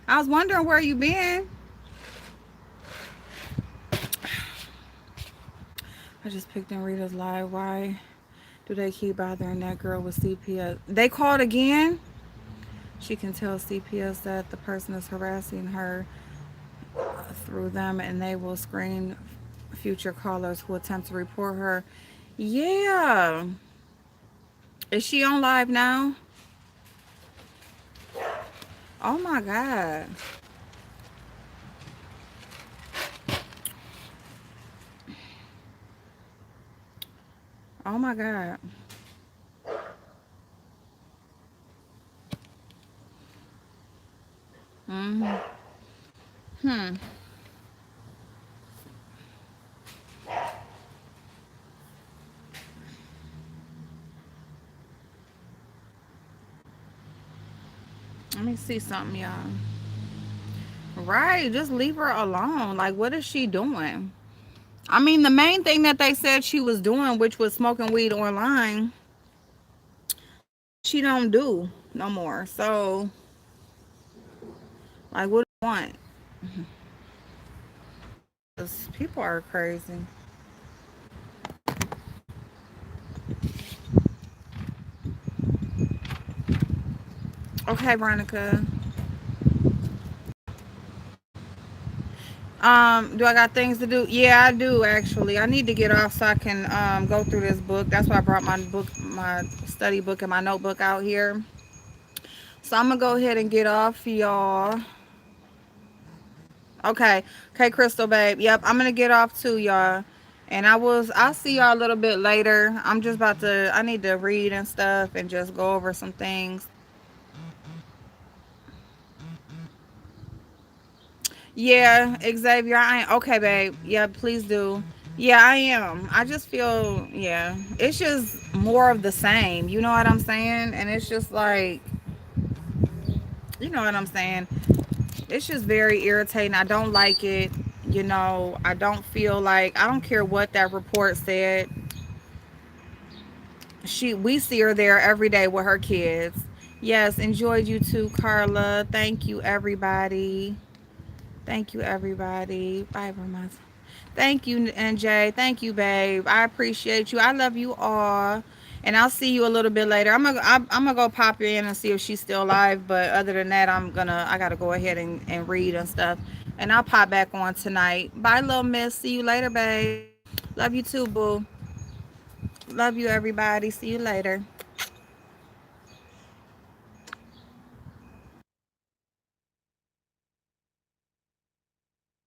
I was wondering where you been. I just picked in Rita's live. Why do they keep bothering that girl with CPS? They called again. She can tell CPS that the person is harassing her through them and they will screen future callers who attempt to report her. Yeah. Is she on live now? Oh my God. Oh my God. Mm-hmm. Hmm. Let me see something, y'all. Right. Just leave her alone. Like, what is she doing? I mean, the main thing that they said she was doing, which was smoking weed online, she don't do no more. So, like, what do you want? 'Cause people are crazy. Okay, Veronica. Do I got things to do? Yeah, I do actually. I need to get off so I can go through this book. That's why I brought my book, my study book and my notebook out here. So I'm gonna go ahead and get off, y'all. Okay. Okay, Crystal babe. Yep, I'm gonna get off too, y'all. And I'll see y'all a little bit later. I'm just about to I need to read and stuff and just go over some things. Yeah, Xavier, I ain't okay, babe. Yeah, please do. Yeah, I am. I just feel, yeah, it's just more of the same. You know what I'm saying? And it's just like, you know what I'm saying? It's just very irritating. I don't like it. You know, I don't feel like, I don't care what that report said. We see her there every day with her kids. Yes, enjoyed you too, Carla. Thank you, everybody. Thank you, everybody. Bye, Vermont. Thank you, NJ. Thank you, babe. I appreciate you. I love you all. And I'll see you a little bit later. I'm gonna go pop in and see if she's still alive. But other than that, I gotta go ahead and read and stuff. And I'll pop back on tonight. Bye, little miss. See you later, babe. Love you too, boo. Love you, everybody. See you later.